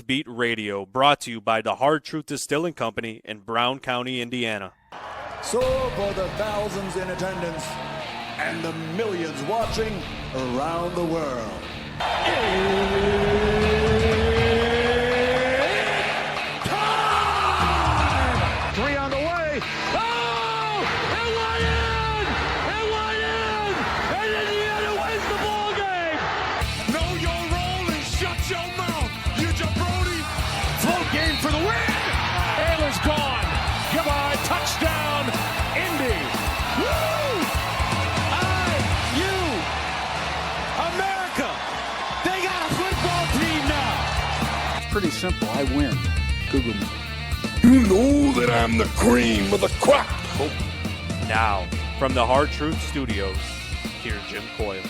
Beat Radio, brought to you by the Hard Truth Distilling Company in Brown County, Indiana. So for the thousands in attendance and the millions watching around the world, it's time! 3 on the way. Oh! It went in! It went in! And Indiana wins the ball game! Know your role and shut your mouth, you jabroni! Float game for the win! Ayler's gone. Goodbye. Touchdown, Indy. Woo! IU. America. They got a football team now. It's pretty simple. I win. Google me. You know that I'm the cream of the crop. Now, from the Hard Truth Studios, here's Jim Coyle.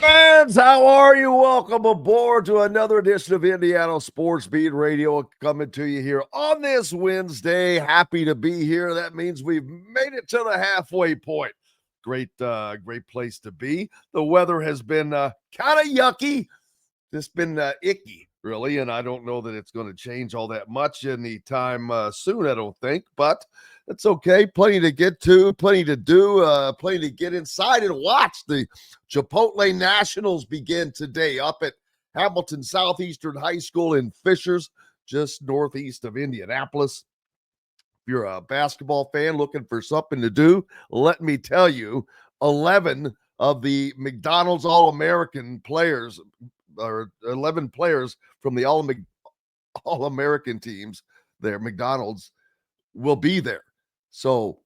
Fans, how are you? Welcome aboard to another edition of Indiana Sports Beat Radio, coming to you here on this Wednesday. Happy to be here. That means we've made it to the halfway point. Great place to be. The weather has been kind of yucky. It's been icky, really, and I don't know that it's going to change all that much anytime soon, I don't think, but it's okay. Plenty to get to, plenty to do, plenty to get inside and watch. The Chipotle Nationals begin today up at Hamilton Southeastern High School in Fishers, just northeast of Indianapolis. If you're a basketball fan looking for something to do, let me tell you, 11 of the McDonald's All-American players, or 11 players from the All-American teams there, McDonald's, will be there. So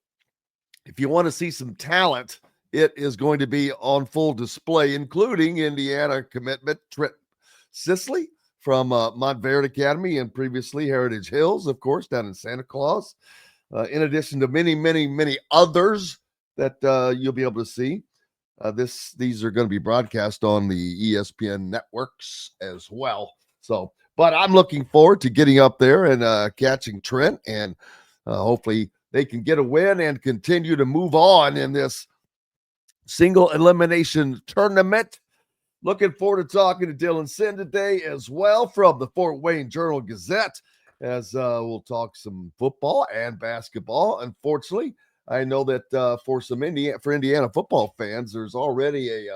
if you want to see some talent, it is going to be on full display, including Indiana commitment Trent Sisley from Montverde Academy and previously Heritage Hills, of course, down in Santa Claus, in addition to many, many, many others that you'll be able to see. These are going to be broadcast on the ESPN networks as well. So, but I'm looking forward to getting up there and catching Trent, and hopefully they can get a win and continue to move on in this single elimination tournament. Looking forward to talking to Dylan Sinn today as well from the Fort Wayne Journal-Gazette, as we'll talk some football and basketball. Unfortunately, I know that for Indiana football fans, there's already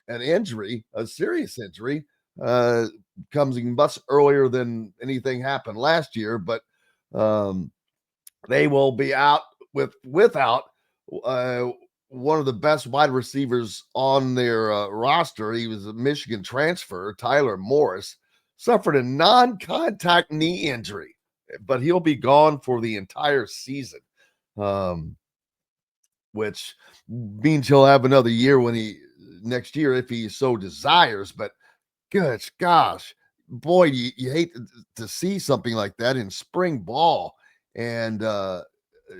an injury, a serious injury, comes much earlier than anything happened last year, but they will be out without one of the best wide receivers on their roster. He was a Michigan transfer, Tyler Morris, suffered a non-contact knee injury, but he'll be gone for the entire season. Which means he'll have another year next year if he so desires. But gosh, boy, you hate to see something like that in spring ball, and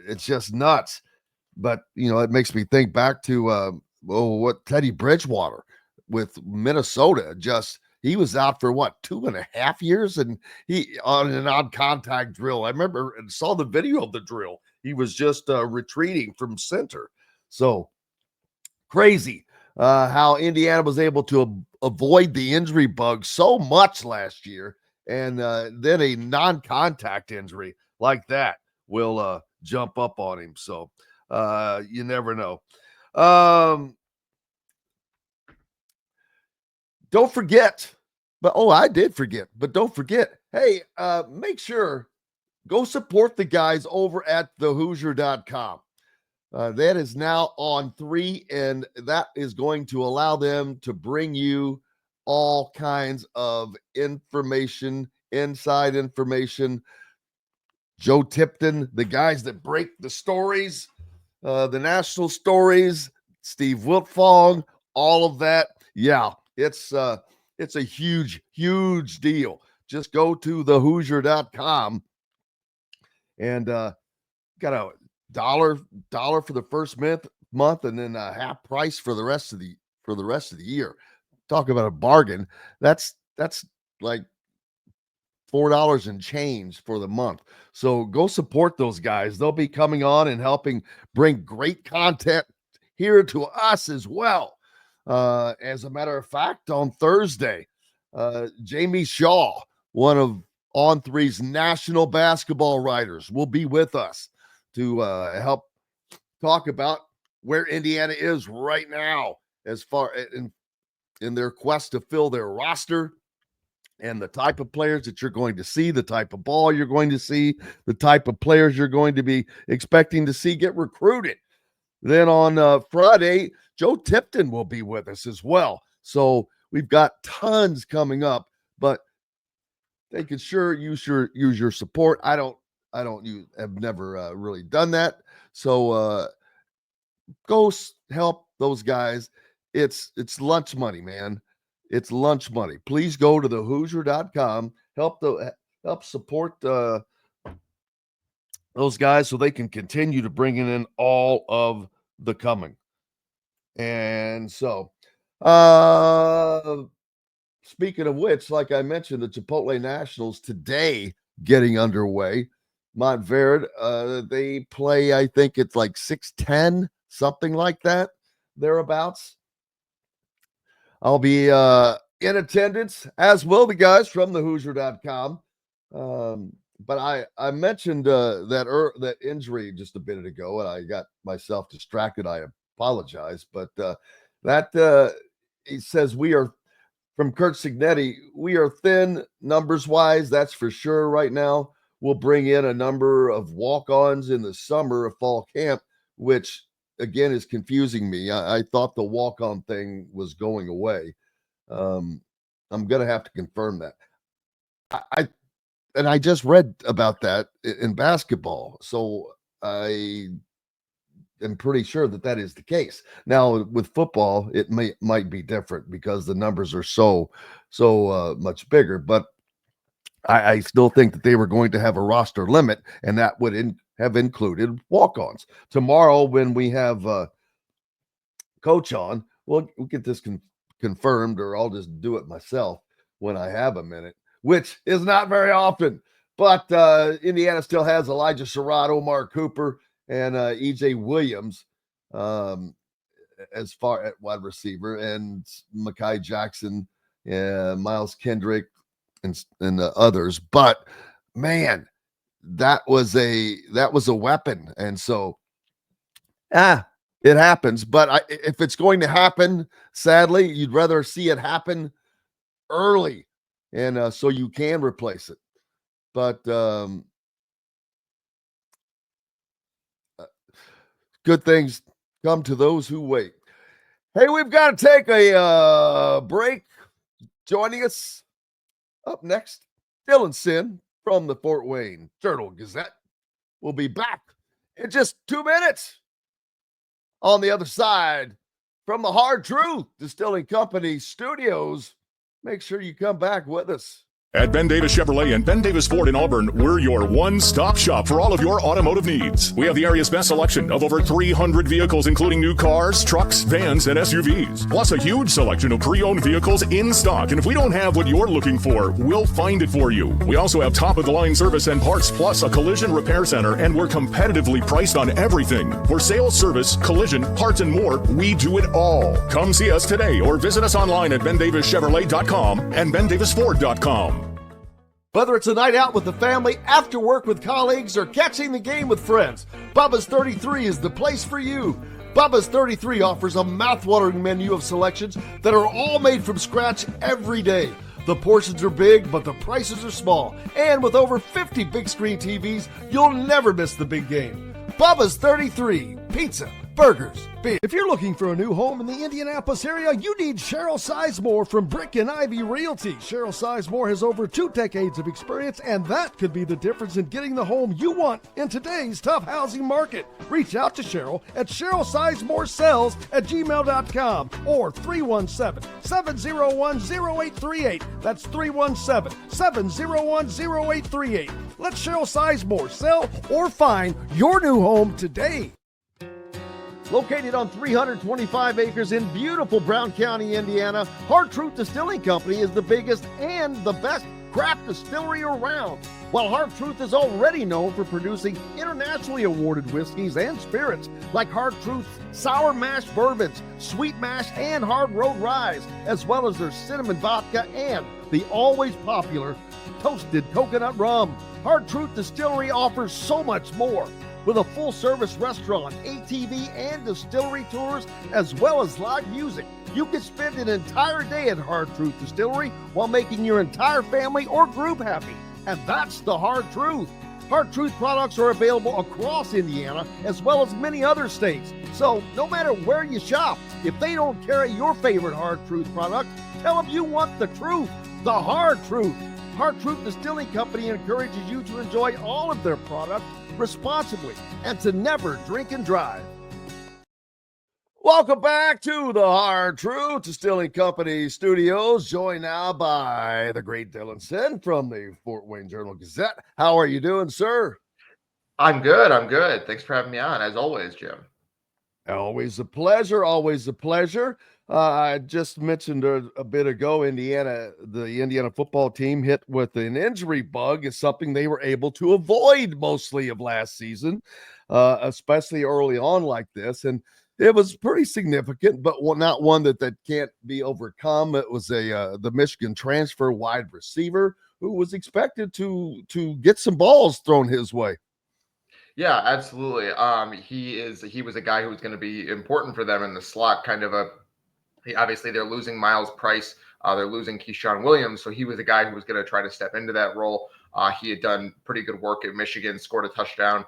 it's just nuts. But it makes me think back to what Teddy Bridgewater with Minnesota. He was out for 2.5 years, and he on a non-contact drill. I remember and saw the video of the drill. He was just retreating from center. So crazy how Indiana was able to avoid the injury bug so much last year. And then a non-contact injury like that will jump up on him. So you never know. Don't forget, I did forget, but don't forget. Hey, make sure, go support the guys over at thehoosier.com. That is now on 3, and that is going to allow them to bring you all kinds of information, inside information. Joe Tipton, the guys that break the stories, the national stories, Steve Wiltfong, all of that. Yeah, it's a huge, huge deal. Just go to thehoosier.com and got a dollar for the first month, and then a half price for the rest of the year. Talk about a bargain. That's like $4 and change for the month. So go support those guys. They'll be coming on and helping bring great content here to us as well. As a matter of fact, on Thursday, Jamie Shaw, one of On3's national basketball writers, will be with us to help talk about where Indiana is right now as far in their quest to fill their roster and the type of players that you're going to see, the type of ball you're going to see, the type of players you're going to be expecting to see get recruited. Then on Friday, Joe Tipton will be with us as well. So we've got tons coming up, but they could sure use your support. I have never really done that. So go help those guys. It's lunch money, man. It's lunch money. Please go to thehoosier.com. Help support those guys so they can continue to bring in all of the coming. And so, speaking of which, like I mentioned, the Chipotle Nationals today getting underway. Montverde, they play, I think it's like 6:10, something like that, thereabouts. I'll be in attendance, as will the guys from thehoosier.com. But I mentioned that injury just a minute ago, and I got myself distracted. I apologize. But he says we are, from Kurt Signetti, we are thin numbers-wise, that's for sure right now. We'll bring in a number of walk-ons in the summer of fall camp, which again is confusing me. I thought the walk-on thing was going away. I'm gonna have to confirm that. I just read about that in basketball, so I am pretty sure that is the case. Now with football, it might be different because the numbers are so much bigger. But I still think that they were going to have a roster limit, and that would have included walk-ons. Tomorrow, when we have Coach on, we'll get this confirmed, or I'll just do it myself when I have a minute, which is not very often. But Indiana still has Elijah Serrato, Mark Cooper, and E.J. Williams as far at wide receiver, and Mekhi Jackson, Miles Kendrick, and the others. But man, that was a weapon. And so it happens. But if it's going to happen, sadly, you'd rather see it happen early, and so you can replace it. But good things come to those who wait. Hey, we've got to take a break. Joining us up next, Dylan Sinn from the Fort Wayne Journal-Gazette. We'll be back in just 2 minutes. On the other side, from the Hard Truth Distilling Company studios, make sure you come back with us. At Ben Davis Chevrolet and Ben Davis Ford in Auburn, we're your one-stop shop for all of your automotive needs. We have the area's best selection of over 300 vehicles, including new cars, trucks, vans, and SUVs. Plus a huge selection of pre-owned vehicles in stock. And if we don't have what you're looking for, we'll find it for you. We also have top-of-the-line service and parts, plus a collision repair center, and we're competitively priced on everything. For sales, service, collision, parts, and more, we do it all. Come see us today or visit us online at bendavischevrolet.com and bendavisford.com. Whether it's a night out with the family, after work with colleagues, or catching the game with friends, Bubba's 33 is the place for you. Bubba's 33 offers a mouthwatering menu of selections that are all made from scratch every day. The portions are big, but the prices are small. And with over 50 big screen TVs, you'll never miss the big game. Bubba's 33, pizza, burgers, beer. If you're looking for a new home in the Indianapolis area, you need Cheryl Sizemore from Brick and Ivy Realty. Cheryl Sizemore has over 2 decades of experience, and that could be the difference in getting the home you want in today's tough housing market. Reach out to Cheryl at CherylSizemoreSells@gmail.com or 317-701-0838. That's 317-701-0838. Let Cheryl Sizemore sell or find your new home today. Located on 325 acres in beautiful Brown County, Indiana, Hard Truth Distilling Company is the biggest and the best craft distillery around. While Hard Truth is already known for producing internationally awarded whiskeys and spirits like Hard Truth's sour mash bourbons, sweet mash, and hard road ryes, as well as their cinnamon vodka and the always popular toasted coconut rum. Hard Truth Distillery offers so much more. With a full-service restaurant, ATV, and distillery tours, as well as live music, you can spend an entire day at Hard Truth Distillery while making your entire family or group happy. And that's the Hard Truth. Hard Truth products are available across Indiana, as well as many other states. So no matter where you shop, if they don't carry your favorite Hard Truth product, tell them you want the truth, the Hard Truth. Hard Truth Distilling Company encourages you to enjoy all of their products responsibly and to never drink and drive. Welcome back to the Hard Truth Distilling Company studios, joined now by the great Dylan Sinn from the Fort Wayne Journal-Gazette. How are you doing, sir? I'm good. I'm good. Thanks for having me on, as always, Jim. Always a pleasure. Always a pleasure. I just mentioned a bit ago, the Indiana football team hit with an injury bug is something they were able to avoid mostly of last season, especially early on like this. And it was pretty significant, but not one that can't be overcome. It was the Michigan transfer wide receiver who was expected to get some balls thrown his way. Yeah, absolutely. He was a guy who was going to be important for them in the slot, obviously they're losing Miles Price. They're losing Keyshawn Williams. So he was a guy who was going to try to step into that role. He had done pretty good work at Michigan, scored a touchdown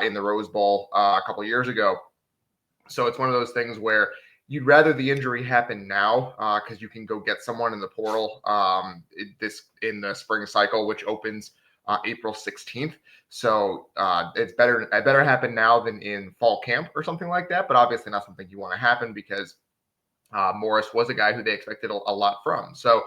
in the Rose Bowl a couple of years ago. So it's one of those things where you'd rather the injury happen now because you can go get someone in the portal in the spring cycle, which opens April 16th. So it better happen now than in fall camp or something like that. But obviously not something you want to happen because Morris was a guy who they expected a lot from. So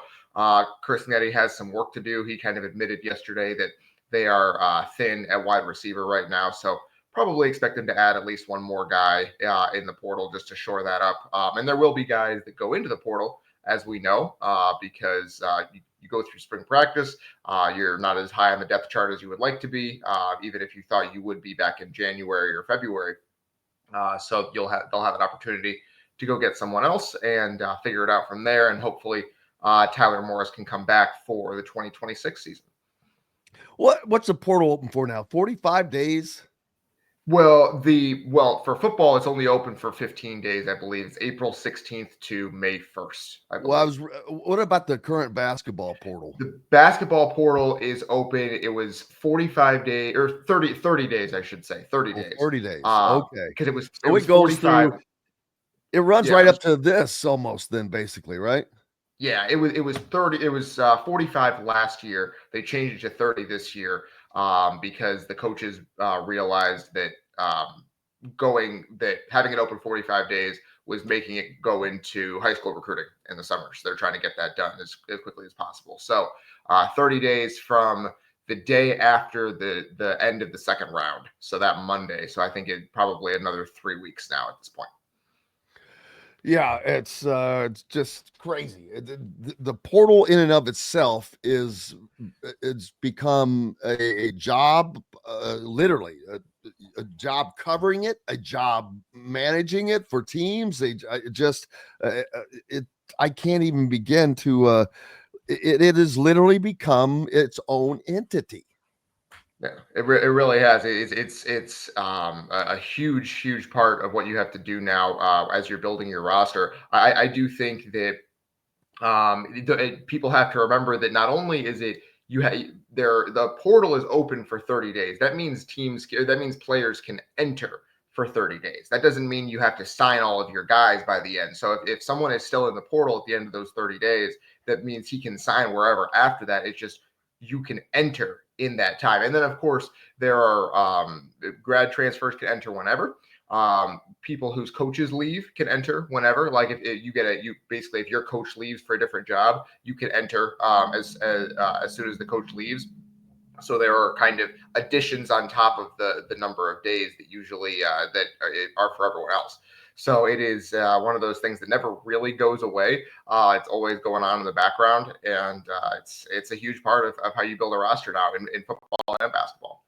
Chris Nettie has some work to do. He kind of admitted yesterday that they are thin at wide receiver right now. So probably expect them to add at least one more guy in the portal just to shore that up. And there will be guys that go into the portal, as we know, because you go through spring practice. You're not as high on the depth chart as you would like to be, even if you thought you would be back in January or February. So they'll have an opportunity to go get someone else and figure it out from there. And hopefully Tyler Morris can come back for the 2026 season. What's the portal open for now? 45 days? Well, for football, it's only open for 15 days, I believe. It's April 16th to May 1st. What about the current basketball portal? The basketball portal is open. It was 45 days or 30 days, I should say. 30 days. 30 days. Okay. Because it was goes 45. Through, it runs right up to this almost then, basically, right? Yeah, it was 30. It was 45 last year. They changed it to 30 this year because the coaches realized that having it open 45 days was making it go into high school recruiting in the summer. So they're trying to get that done as quickly as possible. So 30 days from the day after the end of the second round. So that Monday. So I think it probably another 3 weeks now at this point. Yeah, it's just crazy. The portal in and of itself it's become a job, literally a job covering it, a job managing it for teams. I can't even begin to. It has literally become its own entity. Yeah, it really has. It's a huge part of what you have to do now as you're building your roster. I do think that people have to remember that not only is it the portal is open for 30 days. That means players can enter for 30 days. That doesn't mean you have to sign all of your guys by the end. So if someone is still in the portal at the end of those 30 days, that means he can sign wherever after that. It's just you can enter in that time. And then of course there are grad transfers can enter whenever. People whose coaches leave can enter whenever. Like if your coach leaves for a different job, you can enter as soon as the coach leaves. So there are kind of additions on top of the number of days that usually that are for everyone else. So it is one of those things that never really goes away. It's always going on in the background, and it's a huge part of how you build a roster now in football and basketball.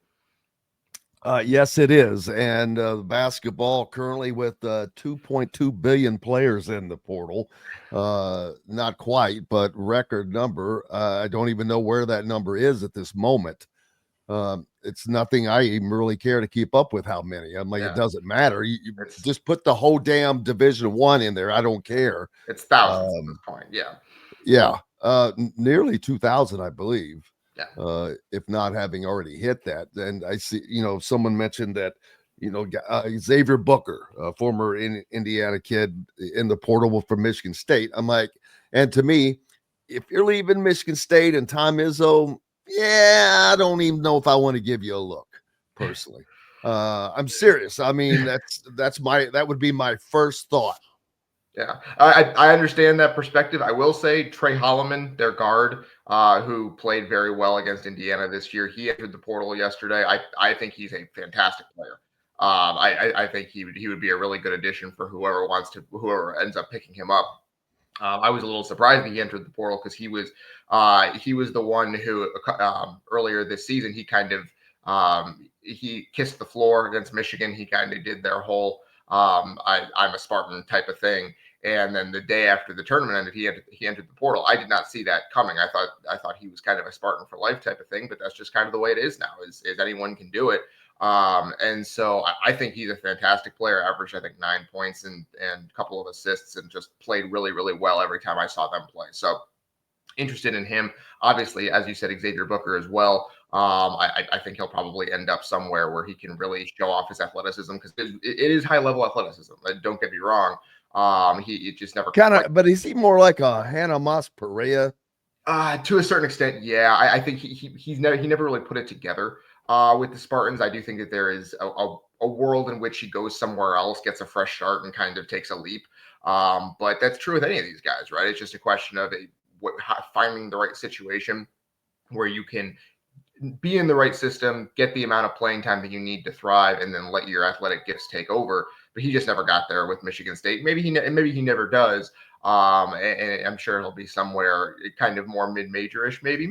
Yes, it is. And basketball currently with 2.2 billion players in the portal. Not quite, but record number. I don't even know where that number is at this moment. It's nothing I even really care to keep up with how many. I'm like, Yeah. it doesn't matter. You just put the whole damn Division I in there. I don't care. It's thousands at this point. Yeah. Yeah. Nearly 2,000, I believe. Yeah. If not having already hit that. And I see, someone mentioned that, Xavier Booker, a former Indiana kid in the portal from Michigan State. I'm like, and to me, if you're leaving Michigan State and Tom Izzo, yeah, I don't even know if I want to give you a look personally. I'm serious. I mean, that would be my first thought. Yeah, I understand that perspective. I will say Trey Holloman, their guard, who played very well against Indiana this year, he entered the portal yesterday. I think he's a fantastic player. I think he would be a really good addition for whoever ends up picking him up. I was a little surprised that he entered the portal because he was the one who earlier this season he kissed the floor against Michigan. He kind of did their whole I'm a Spartan type of thing. And then the day after the tournament ended, he entered the portal. I did not see that coming. I thought he was kind of a Spartan for life type of thing, but that's just kind of the way it is now. Is anyone can do it. And so I think he's a fantastic player. Averaged, I think, 9 points and a couple of assists, and just played really, really well every time I saw them play. So interested in him. Obviously, as you said, Xavier Booker as well. I think he'll probably end up somewhere where he can really show off his athleticism, because it is high level athleticism. Don't get me wrong. He just never but is he more like a Hannah Moss Perea? To a certain extent, yeah. I think he never really put it together with the Spartans. I do think that there is a world in which he goes somewhere else, gets a fresh start, and kind of takes a leap. But that's true with any of these guys, right? It's just a question of finding the right situation where you can be in the right system, get the amount of playing time that you need to thrive, and then let your athletic gifts take over. But he just never got there with Michigan State. Maybe he never does. And I'm sure he'll be somewhere kind of more mid-major-ish. Maybe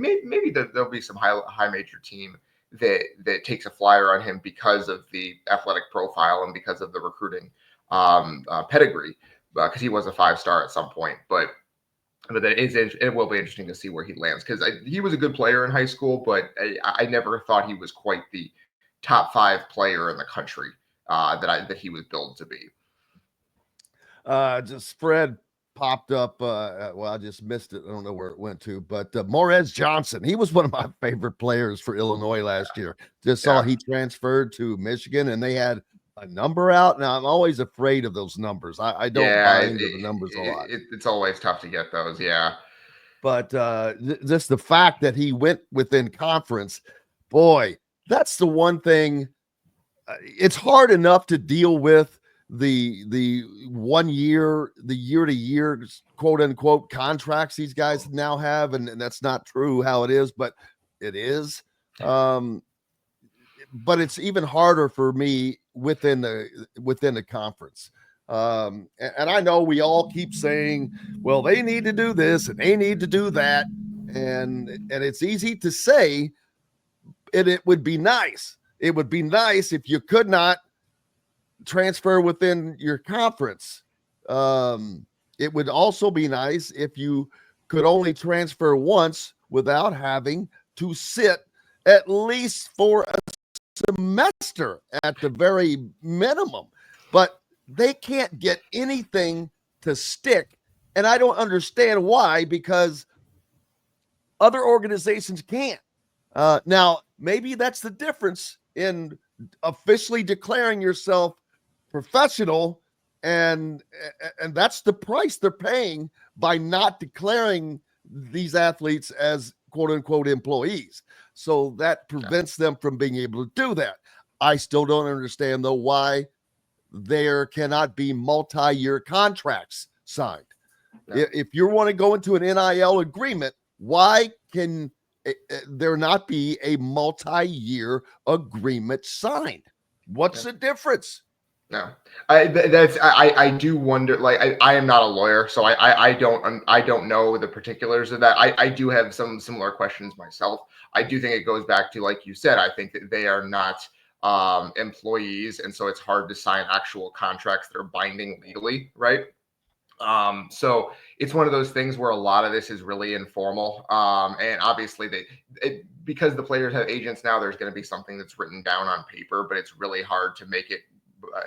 there'll be some high major team that takes a flyer on him because of the athletic profile and because of the recruiting pedigree, because he was a 5-star at some point. But it will be interesting to see where he lands, because he was a good player in high school, but I never thought he was quite the top 5 player in the country that he was billed to be. Just Fred popped up. I just missed it. I don't know where it went to, but Morez Johnson, he was one of my favorite players for Illinois last year. Just saw he transferred to Michigan, and they had a number out. Now I'm always afraid of those numbers. I don't buy into the numbers a lot. It's always tough to get those. Yeah. But just the fact that he went within conference, boy, that's the one thing. It's hard enough to deal with the 1 year, the year-to-year quote unquote contracts these guys now have, and that's not true how it is, but it is. But it's even harder for me within the conference. And I know we all keep saying, well, they need to do this and they need to do that. And it's easy to say, and it would be nice. It would be nice if you could not transfer within your conference. It would also be nice if you could only transfer once without having to sit at least for a semester at the very minimum. But they can't get anything to stick, and I don't understand why, because other organizations can't. Now, maybe that's the difference in officially declaring yourself professional, and that's the price they're paying by not declaring these athletes as quote unquote employees. So that prevents them from being able to do that. I still don't understand, though, why there cannot be multi-year contracts signed. Yeah. If you want to go into an NIL agreement, why can there not be a multi-year agreement signed? What's the difference? No, I do wonder. Like I am not a lawyer, so I don't know the particulars of that. I do have some similar questions myself. I do think it goes back to, like you said, I think that they are not employees, and so it's hard to sign actual contracts that are binding legally, right? So it's one of those things where a lot of this is really informal. And obviously because the players have agents now, there's going to be something that's written down on paper, but it's really hard to make it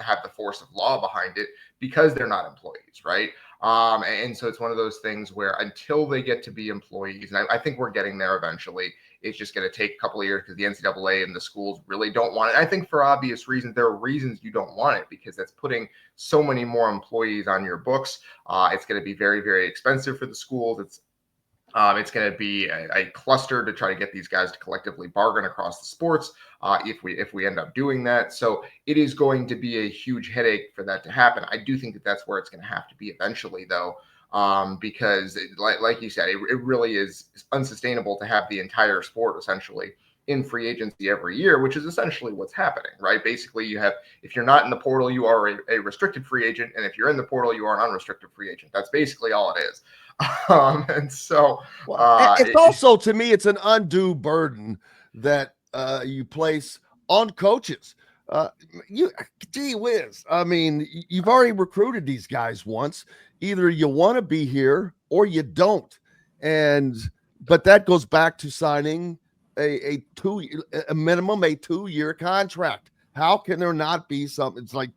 have the force of law behind it because they're not employees, right? And so it's one of those things where until they get to be employees, and I think we're getting there eventually, it's just going to take a couple of years because the NCAA and the schools really don't want it. I think for obvious reasons, there are reasons you don't want it because that's putting so many more employees on your books. It's going to be very, very expensive for the schools. It's going to be a cluster to try to get these guys to collectively bargain across the sports if we end up doing that. So it is going to be a huge headache for that to happen. I do think that that's where it's going to have to be eventually, though, because like you said, it really is unsustainable to have the entire sport essentially in free agency every year, which is essentially what's happening, right? Basically, you have, if you're not in the portal, you are a restricted free agent, and if you're in the portal, you are an unrestricted free agent. That's basically all it is. And so it's also, to me, it's an undue burden that you place on coaches. Gee whiz. I mean, you've already recruited these guys once. Either you want to be here or you don't. But that goes back to signing a minimum 2-year contract. How can there not be something? It's like,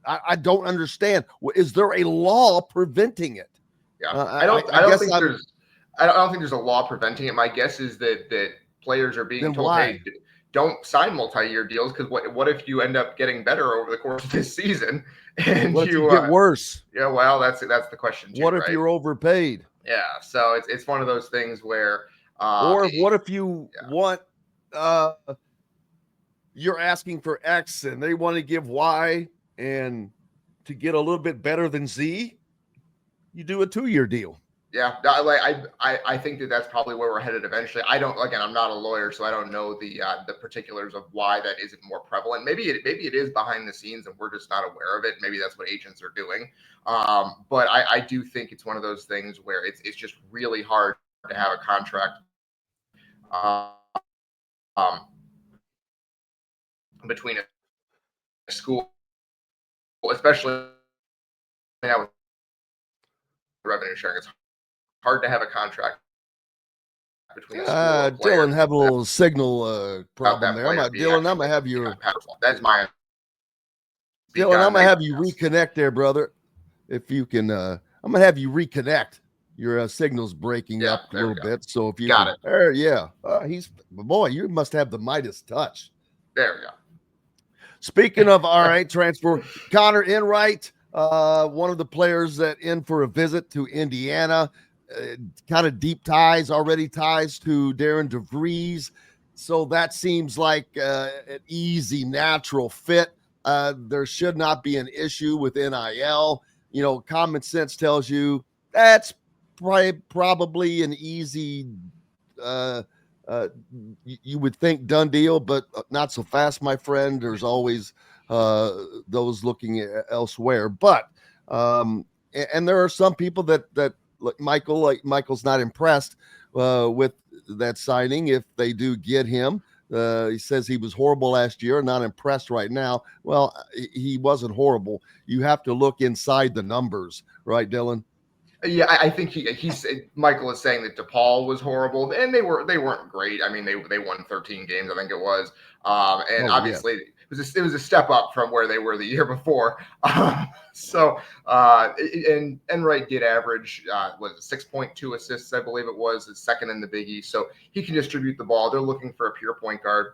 I don't understand. Is there a law preventing it? Yeah, I don't think there's a law preventing it. My guess is that players are being told, hey, don't sign multi-year deals, because what if you end up getting better over the course of this season and what if you get worse? Yeah, well, that's the question too, what if right? you're overpaid? Yeah, so it's one of those things where or what if you want you're asking for X and they want to give Y, and to get a little bit better than Z, you do a 2-year deal. Yeah, I think that's probably where we're headed eventually. I'm not a lawyer, so I don't know the particulars of why that isn't more prevalent. Maybe it is behind the scenes and we're just not aware of it. Maybe that's what agents are doing. But I do think it's one of those things where it's just really hard to have a contract between a school, especially now with revenue sharing. It's hard to have a contract between a school and a player. Dylan, have a little signal problem there. Dylan, I'm gonna have you. That's my. Dylan, I'm gonna have you reconnect there, brother. If you can, I'm gonna have you reconnect. Your signal's breaking up a little bit. So if you got it, you must have the Midas touch. There we go. Speaking of, all right, transfer, Connor Enright, one of the players that in for a visit to Indiana, kind of deep ties to Darian DeVries. So that seems like an easy, natural fit. There should not be an issue with NIL. Common sense tells you that's probably an easy, you would think, done deal, but not so fast, my friend. There's always those looking elsewhere. But and there are some people that Michael's not impressed with that signing. If they do get him, he says he was horrible last year, not impressed right now. Well, he wasn't horrible. You have to look inside the numbers, right, Dylan? Yeah, I think Michael is saying that DePaul was horrible, and they weren't great. I mean, they won 13 games, I think it was, and obviously it was a step up from where they were the year before. And Enright did average was 6.2 assists, I believe it was, his second in the Big East. So he can distribute the ball. They're looking for a pure point guard.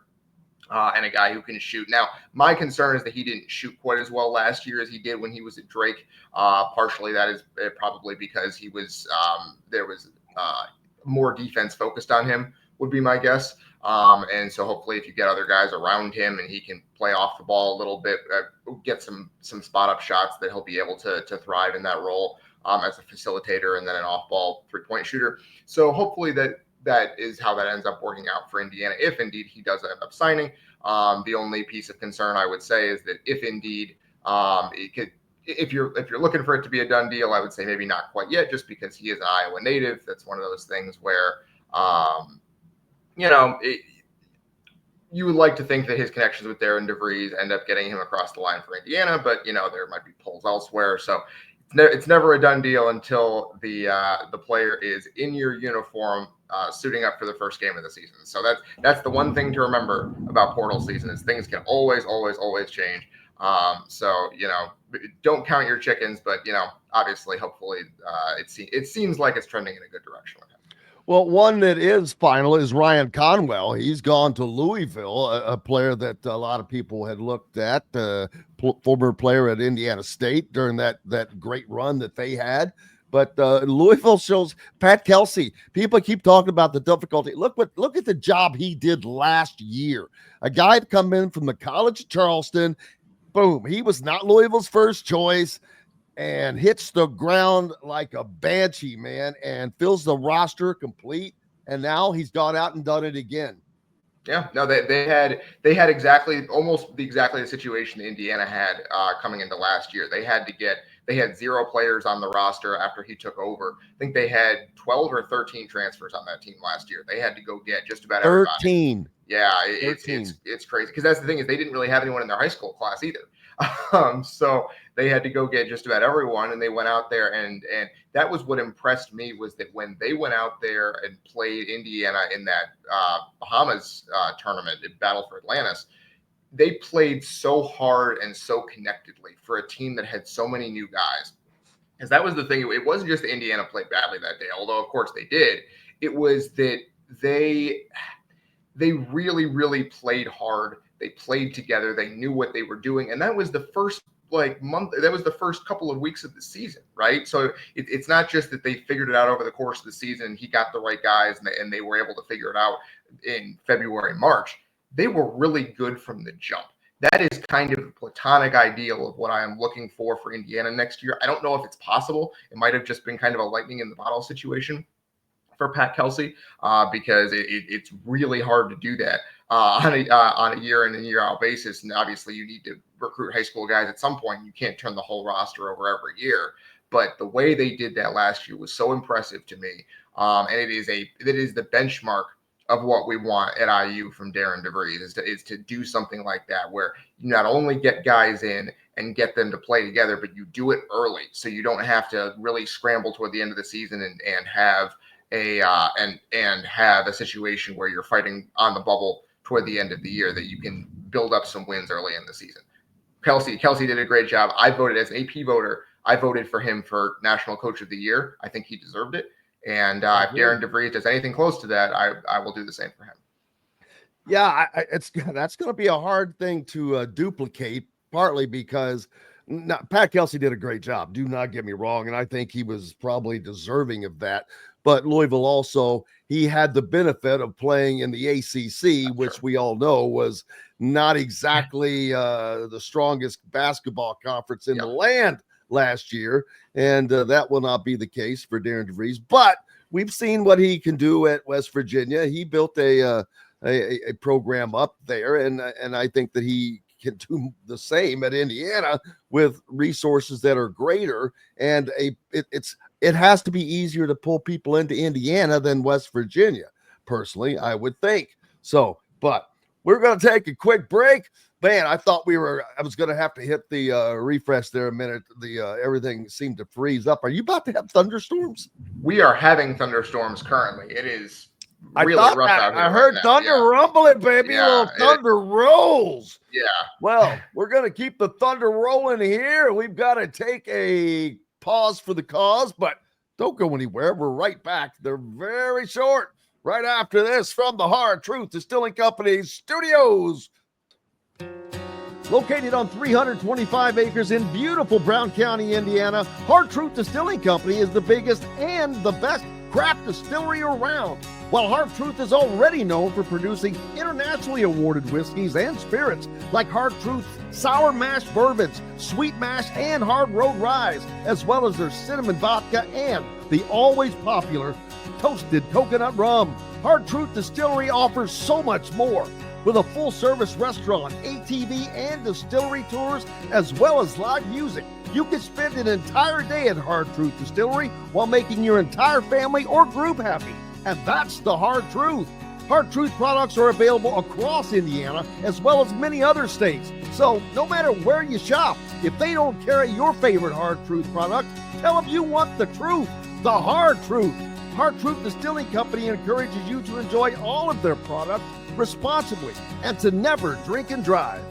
And a guy who can shoot. Now, my concern is that he didn't shoot quite as well last year as he did when he was at Drake. Partially, that is probably because he was there was more defense focused on him, would be my guess. And so hopefully, if you get other guys around him and he can play off the ball a little bit, get some spot up shots, that he'll be able to thrive in that role as a facilitator and then an off ball 3-point shooter. So hopefully that is how that ends up working out for Indiana, if indeed he does end up signing. The only piece of concern I would say is that if indeed If you're looking for it to be a done deal, I would say maybe not quite yet, just because he is an Iowa native. That's one of those things where, you would like to think that his connections with Darian DeVries end up getting him across the line for Indiana, but there might be polls elsewhere. So it's never a done deal until the player is in your uniform, suiting up for the first game of the season. So that's the one thing to remember about portal season, is things can always change. So don't count your chickens, but obviously, hopefully, it seems like it's trending in a good direction with him. Well, one that is final is Ryan Conwell. He's gone to Louisville, a player that a lot of people had looked at, former player at Indiana State during that great run that they had. But Louisville shows Pat Kelsey. People keep talking about the difficulty. Look at the job he did last year. A guy had come in from the College of Charleston. Boom. He was not Louisville's first choice, and hits the ground like a banshee, man, and fills the roster complete. And now he's gone out and done it again. Yeah, no, they had exactly the situation Indiana had coming into last year. They had 0 players on the roster after he took over. I think they had 12 or 13 transfers on that team last year. They had to go get just about everybody. 13. Yeah, it's crazy, because that's the thing, is they didn't really have anyone in their high school class either. So they had to go get just about everyone, and they went out there, and that was what impressed me, was that when they went out there and played Indiana in that Bahamas tournament at Battle for Atlantis, they played so hard and so connectedly for a team that had so many new guys. Because that was the thing. It wasn't just that Indiana played badly that day, although of course they did. It was that they really, really played hard. They played together. They knew what they were doing. And that was the first month. That was the first couple of weeks of the season, right? So it's not just that they figured it out over the course of the season. He got the right guys, and they were able to figure it out in February, March. They were really good from the jump. That is kind of the platonic ideal of what I am looking for Indiana next year. I don't know if it's possible. It might have just been kind of a lightning in the bottle situation for Pat Kelsey, because it's really hard to do that on a year in and year out basis. And obviously you need to recruit high school guys at some point. You can't turn the whole roster over every year. But the way they did that last year was so impressive to me. And it is the benchmark of what we want at IU from Darian DeVries, is to do something like that, where you not only get guys in and get them to play together, but you do it early, so you don't have to really scramble toward the end of the season and have a situation where you're fighting on the bubble toward the end of the year, that you can build up some wins early in the season. Kelsey did a great job. I voted as an AP voter. I voted for him for National Coach of the Year. I think he deserved it. And if Darian DeVries does anything close to that, I will do the same for him. Yeah, that's going to be a hard thing to duplicate, partly because Pat Kelsey did a great job. Do not get me wrong, and I think he was probably deserving of that. But Louisville also, he had the benefit of playing in the ACC, which we all know was not exactly the strongest basketball conference in the land last year, and that will not be the case for Darian DeVries. But we've seen what he can do at West Virginia. He built a program up there, and I think that he can do the same at Indiana with resources that are greater. And it has to be easier to pull people into Indiana than West Virginia, personally, I would think. So, but we're going to take a quick break. Man, I thought I was going to have to hit the refresh there a minute. Everything seemed to freeze up. Are you about to have thunderstorms? We are having thunderstorms currently. It is really rough out here. I heard thunder rumbling, baby. Little thunder rolls. Yeah. Well, we're going to keep the thunder rolling here. We've got to take a pause for the cause, but don't go anywhere. We're right back. They're very short. Right after this, from the Hard Truth Distilling Company studios. Located on 325 acres in beautiful Brown County, Indiana, Hard Truth Distilling Company is the biggest and the best craft distillery around. While Hard Truth is already known for producing internationally awarded whiskeys and spirits like Hard Truth Sour Mash Bourbons, Sweet Mash, and Hard Road Ryes, as well as their cinnamon vodka and the always popular Toasted Coconut Rum. Hard Truth Distillery offers so much more. with a full-service restaurant, ATV, and distillery tours, as well as live music. You can spend an entire day at Hard Truth Distillery while making your entire family or group happy. And that's the Hard Truth. Hard Truth products are available across Indiana as well as many other states. So no matter where you shop, if they don't carry your favorite Hard Truth product, tell them you want the truth, the Hard Truth. Hard Truth Distilling Company encourages you to enjoy all of their products responsibly and to never drink and drive.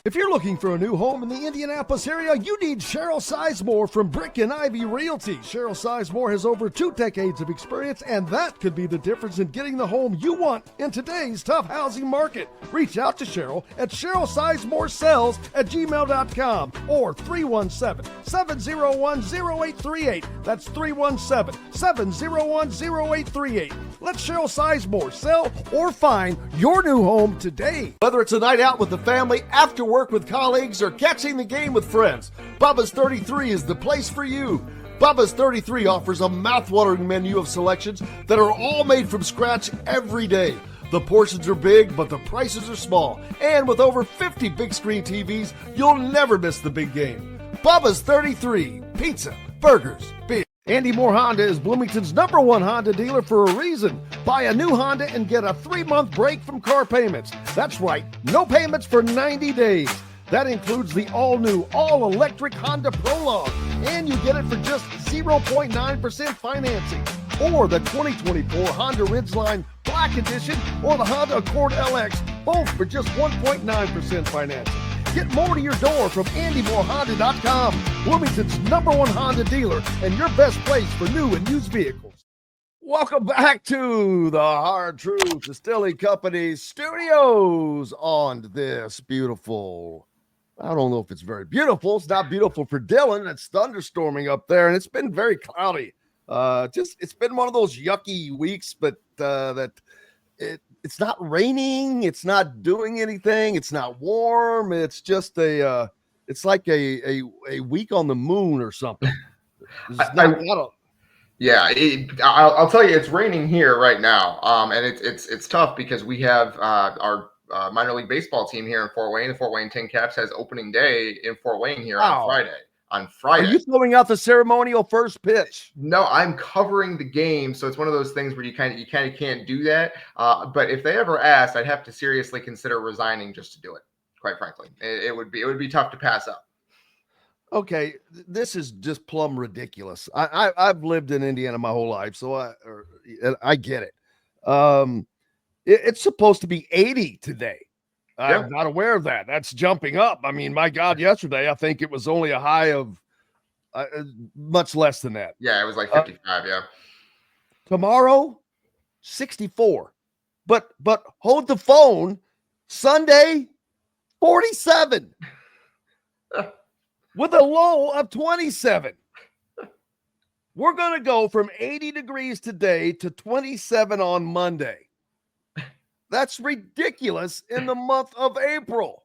If you're looking for a new home in the Indianapolis area, you need Cheryl Sizemore from Brick and Ivy Realty. Cheryl Sizemore has over 2 decades of experience, and that could be the difference in getting the home you want in today's tough housing market. Reach out to Cheryl at CherylSizemoreSells@gmail.com or 317-701-0838. That's 317-701-0838. Let Cheryl Sizemore sell or find your new home today. Whether it's a night out with the family, after work with colleagues, or catching the game with friends, Bubba's 33 is the place for you. Bubba's 33 offers a mouthwatering menu of selections that are all made from scratch every day. The portions are big, but the prices are small. And with over 50 big screen TVs, you'll never miss the big game. Bubba's 33, pizza, burgers, beer. Andy Moore Honda is Bloomington's #1 Honda dealer for a reason. Buy a new Honda and get a 3-month break from car payments. That's right, no payments for 90 days. That includes the all-new, all-electric Honda Prologue, and you get it for just 0.9% financing. Or the 2024 Honda Ridgeline Black Edition or the Honda Accord LX, both for just 1.9% financing. Get more to your door from AndyMooreHonda.com, Bloomington's #1 Honda dealer and your best place for new and used vehicles. Welcome back to the Hard Truth Distilling Company studios on this beautiful, I don't know if it's very beautiful. It's not beautiful for Dylan. It's thunderstorming up there, and it's been very cloudy. It's been one of those yucky weeks, but it's not raining. It's not doing anything. It's not warm. It's just it's like a week on the moon or something. I'll tell you, it's raining here right now. And it's tough because we have our minor league baseball team here in Fort Wayne. The Fort Wayne Tin Caps has opening day in Fort Wayne here on Friday. Are you throwing out the ceremonial first pitch? No, I'm covering the game, so it's one of those things where you kind of can't do that. But if they ever asked, I'd have to seriously consider resigning just to do it. Quite frankly, it would be tough to pass up. Okay, this is just plumb ridiculous. I've lived in Indiana my whole life, so I get it. It's supposed to be 80 today. I'm not aware of that. That's jumping up. I mean, my God, yesterday, I think it was only a high of much less than that. Yeah, it was like 55, Tomorrow, 64. But hold the phone. Sunday, 47. With a low of 27. We're going to go from 80 degrees today to 27 on Monday. That's ridiculous in the month of April.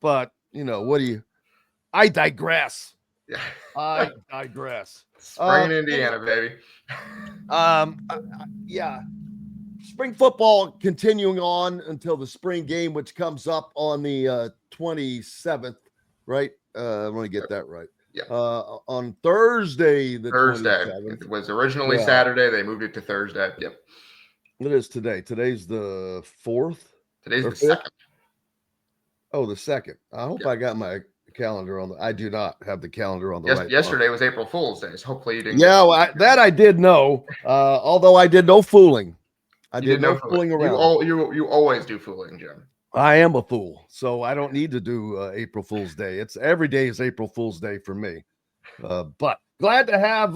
But, I digress. Yeah. I digress. Spring in Indiana, baby. Yeah. Spring football continuing on until the spring game, which comes up on the 27th, right? I want to get that right. Yeah. On Thursday, Thursday. 27th. It was originally Saturday. They moved it to Thursday. Yep. It is today. Today's the 4th. Today's the 2nd. Oh, the 2nd. I hope I got my calendar on. I do not have the calendar on the right. Yesterday was April Fool's Day. So hopefully you didn't. Yeah, that I did know. Although I did no fooling. I did no fooling around. You always do fooling, Jim. I am a fool, so I don't need to do April Fool's Day. It's every day is April Fool's Day for me. But glad to have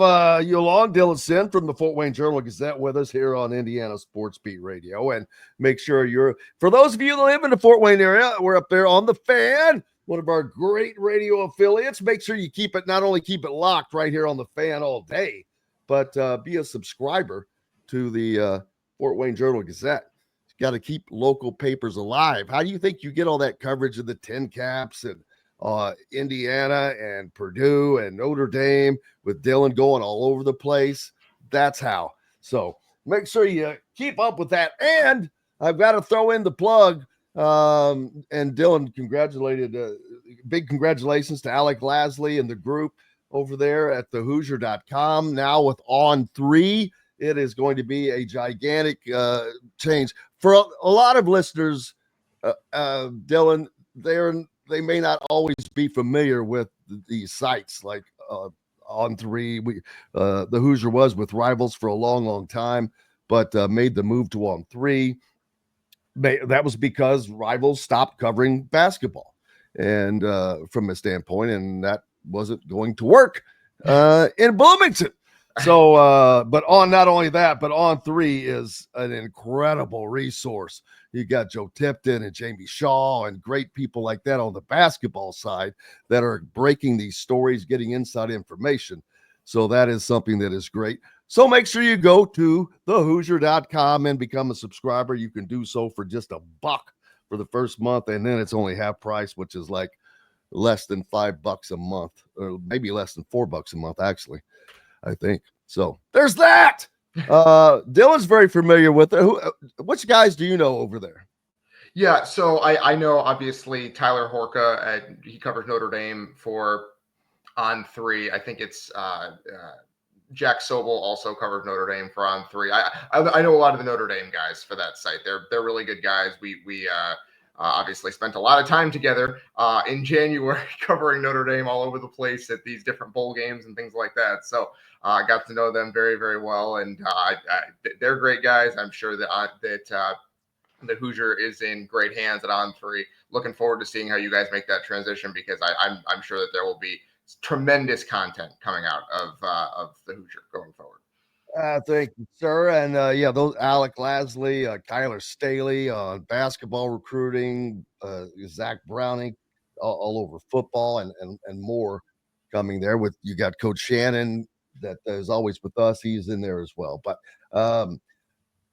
you along, Dylan Sinn from the Fort Wayne Journal-Gazette with us here on Indiana Sports Beat Radio. And make sure for those of you that live in the Fort Wayne area, we're up there on the Fan, one of our great radio affiliates. Make sure you not only keep it locked right here on the Fan all day, but be a subscriber to the Fort Wayne Journal-Gazette. Got to keep local papers alive. How do you think you get all that coverage of the Tin Caps and Indiana and Purdue and Notre Dame with Dylan going all over the place? That's how. So make sure you keep up with that. And I've got to throw in the plug. And Dylan big congratulations to Alec Lasley and the group over there at thehoosier.com. Now with On 3, it is going to be a gigantic change. For a lot of listeners, Dylan, they may not always be familiar with these sites like On 3. The Hoosier was with Rivals for a long time, but made the move to On 3. That was because Rivals stopped covering basketball, and from a standpoint, and that wasn't going to work in Bloomington. So, but not only that, but On 3 is an incredible resource. You got Joe Tipton and Jamie Shaw and great people like that on the basketball side that are breaking these stories, getting inside information. So that is something that is great. So make sure you go to thehoosier.com and become a subscriber. You can do so for just $1 for the first month, and then it's only half price, which is like less than $5 a month, or maybe less than $4 a month, actually, I think. So there's that. Dylan's very familiar with it. Which guys do you know over there? Yeah, so I know obviously Tyler Horka. He covers Notre Dame for On 3. I think it's Jack Sobel also covers Notre Dame for On 3. I know a lot of the Notre Dame guys for that site. They're really good guys. We obviously spent a lot of time together in January covering Notre Dame all over the place at these different bowl games and things like that. So I got to know them very, very well, and they're great guys. I'm sure that the Hoosier is in great hands at On 3. Looking forward to seeing how you guys make that transition, because I'm sure that there will be tremendous content coming out of the Hoosier going forward. Thank you, sir. And those Alec Lasley, Kyler Staley on basketball recruiting, Zach Browning all over football and more coming there. With you got Coach Shannon that is always with us. He's in there as well. But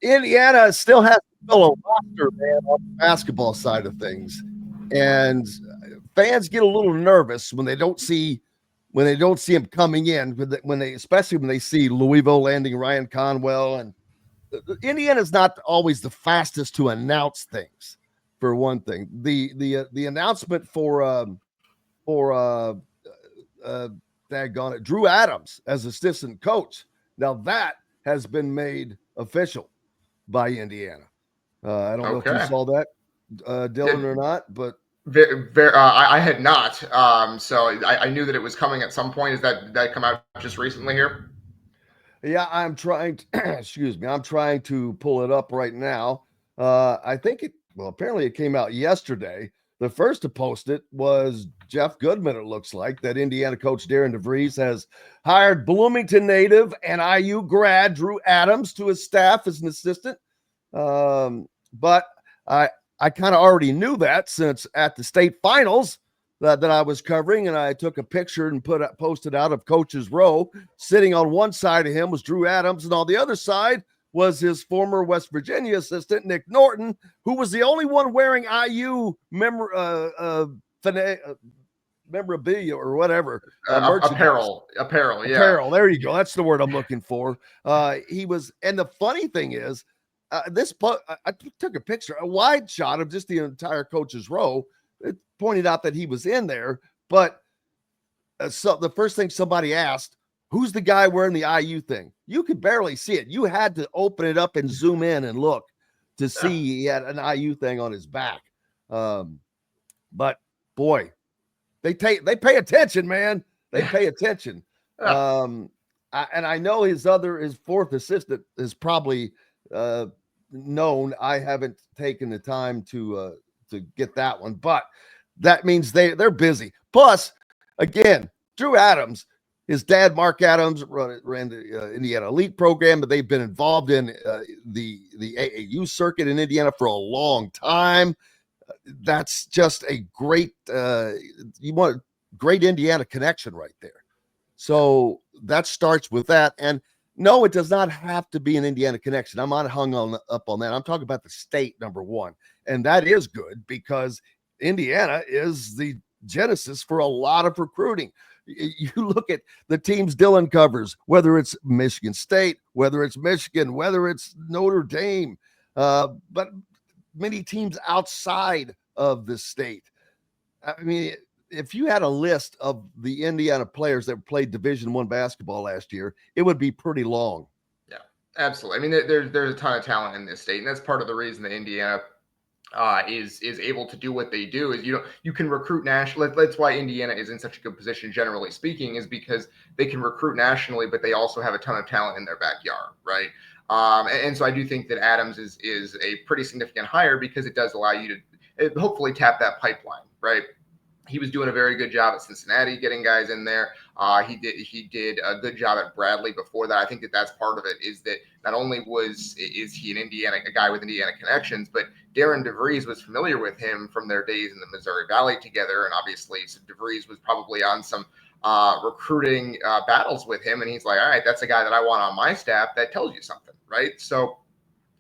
Indiana still has to fill a roster, man, on the basketball side of things. And fans get a little nervous when they don't see him coming in, especially when they see Louisville landing Ryan Conwell, and Indiana's not always the fastest to announce things. For one thing, the announcement for Drew Adams as assistant coach, now that has been made official by Indiana. I don't know if you saw that, Dylan, or not, but. I had not. So I knew that it was coming at some point. Is that come out just recently here? Yeah, I'm trying to, I'm trying to pull it up right now. I think apparently it came out yesterday. The first to post it was Jeff Goodman, it looks like, that Indiana coach Darian DeVries has hired Bloomington native and IU grad Drew Adams to his staff as an assistant. But I kind of already knew that, since at the state finals that I was covering, and I took a picture and posted out of Coach's Row. Sitting on one side of him was Drew Adams, and on the other side was his former West Virginia assistant, Nick Norton, who was the only one wearing IU memorabilia or whatever. Apparel. Yeah. Apparel. There you go. That's the word I'm looking for. He was, and the funny thing is, I took a picture, a wide shot of just the entire Coach's Row. It pointed out that he was in there, but so the first thing somebody asked, who's the guy wearing the IU thing? You could barely see it. You had to open it up and zoom in and look to see he had an IU thing on his back. But boy, they pay attention, man. They pay attention. And I know his fourth assistant is probably known. I haven't taken the time to get that one, but that means they're busy. Plus, again, Drew Adams, his dad, Mark Adams, ran the Indiana Elite program, but they've been involved in the AAU circuit in Indiana for a long time. That's just a great great Indiana connection right there. So that starts with that. And no, it does not have to be an Indiana connection. I'm not up on that. I'm talking about the state, number one. And that is good because Indiana is the genesis for a lot of recruiting. You look at the teams Dylan covers, whether it's Michigan State, whether it's Michigan, whether it's Notre Dame. But many teams outside of the state. I mean, if you had a list of the Indiana players that played Division I basketball last year, it would be pretty long. Yeah, absolutely. I mean, there's a ton of talent in this state, and that's part of the reason that Indiana is able to do what they do. Is you can recruit nationally. That's why Indiana is in such a good position, generally speaking, is because they can recruit nationally, but they also have a ton of talent in their backyard, right? And so I do think that Adams is a pretty significant hire because it does allow you to hopefully tap that pipeline, right? He was doing a very good job at Cincinnati, getting guys in there. He did a good job at Bradley before that. I think that's part of it, is that not only is he a guy with Indiana connections, but Darian DeVries was familiar with him from their days in the Missouri Valley together. And obviously DeVries was probably on some recruiting battles with him. And he's like, all right, that's a guy that I want on my staff. That tells you something, right? So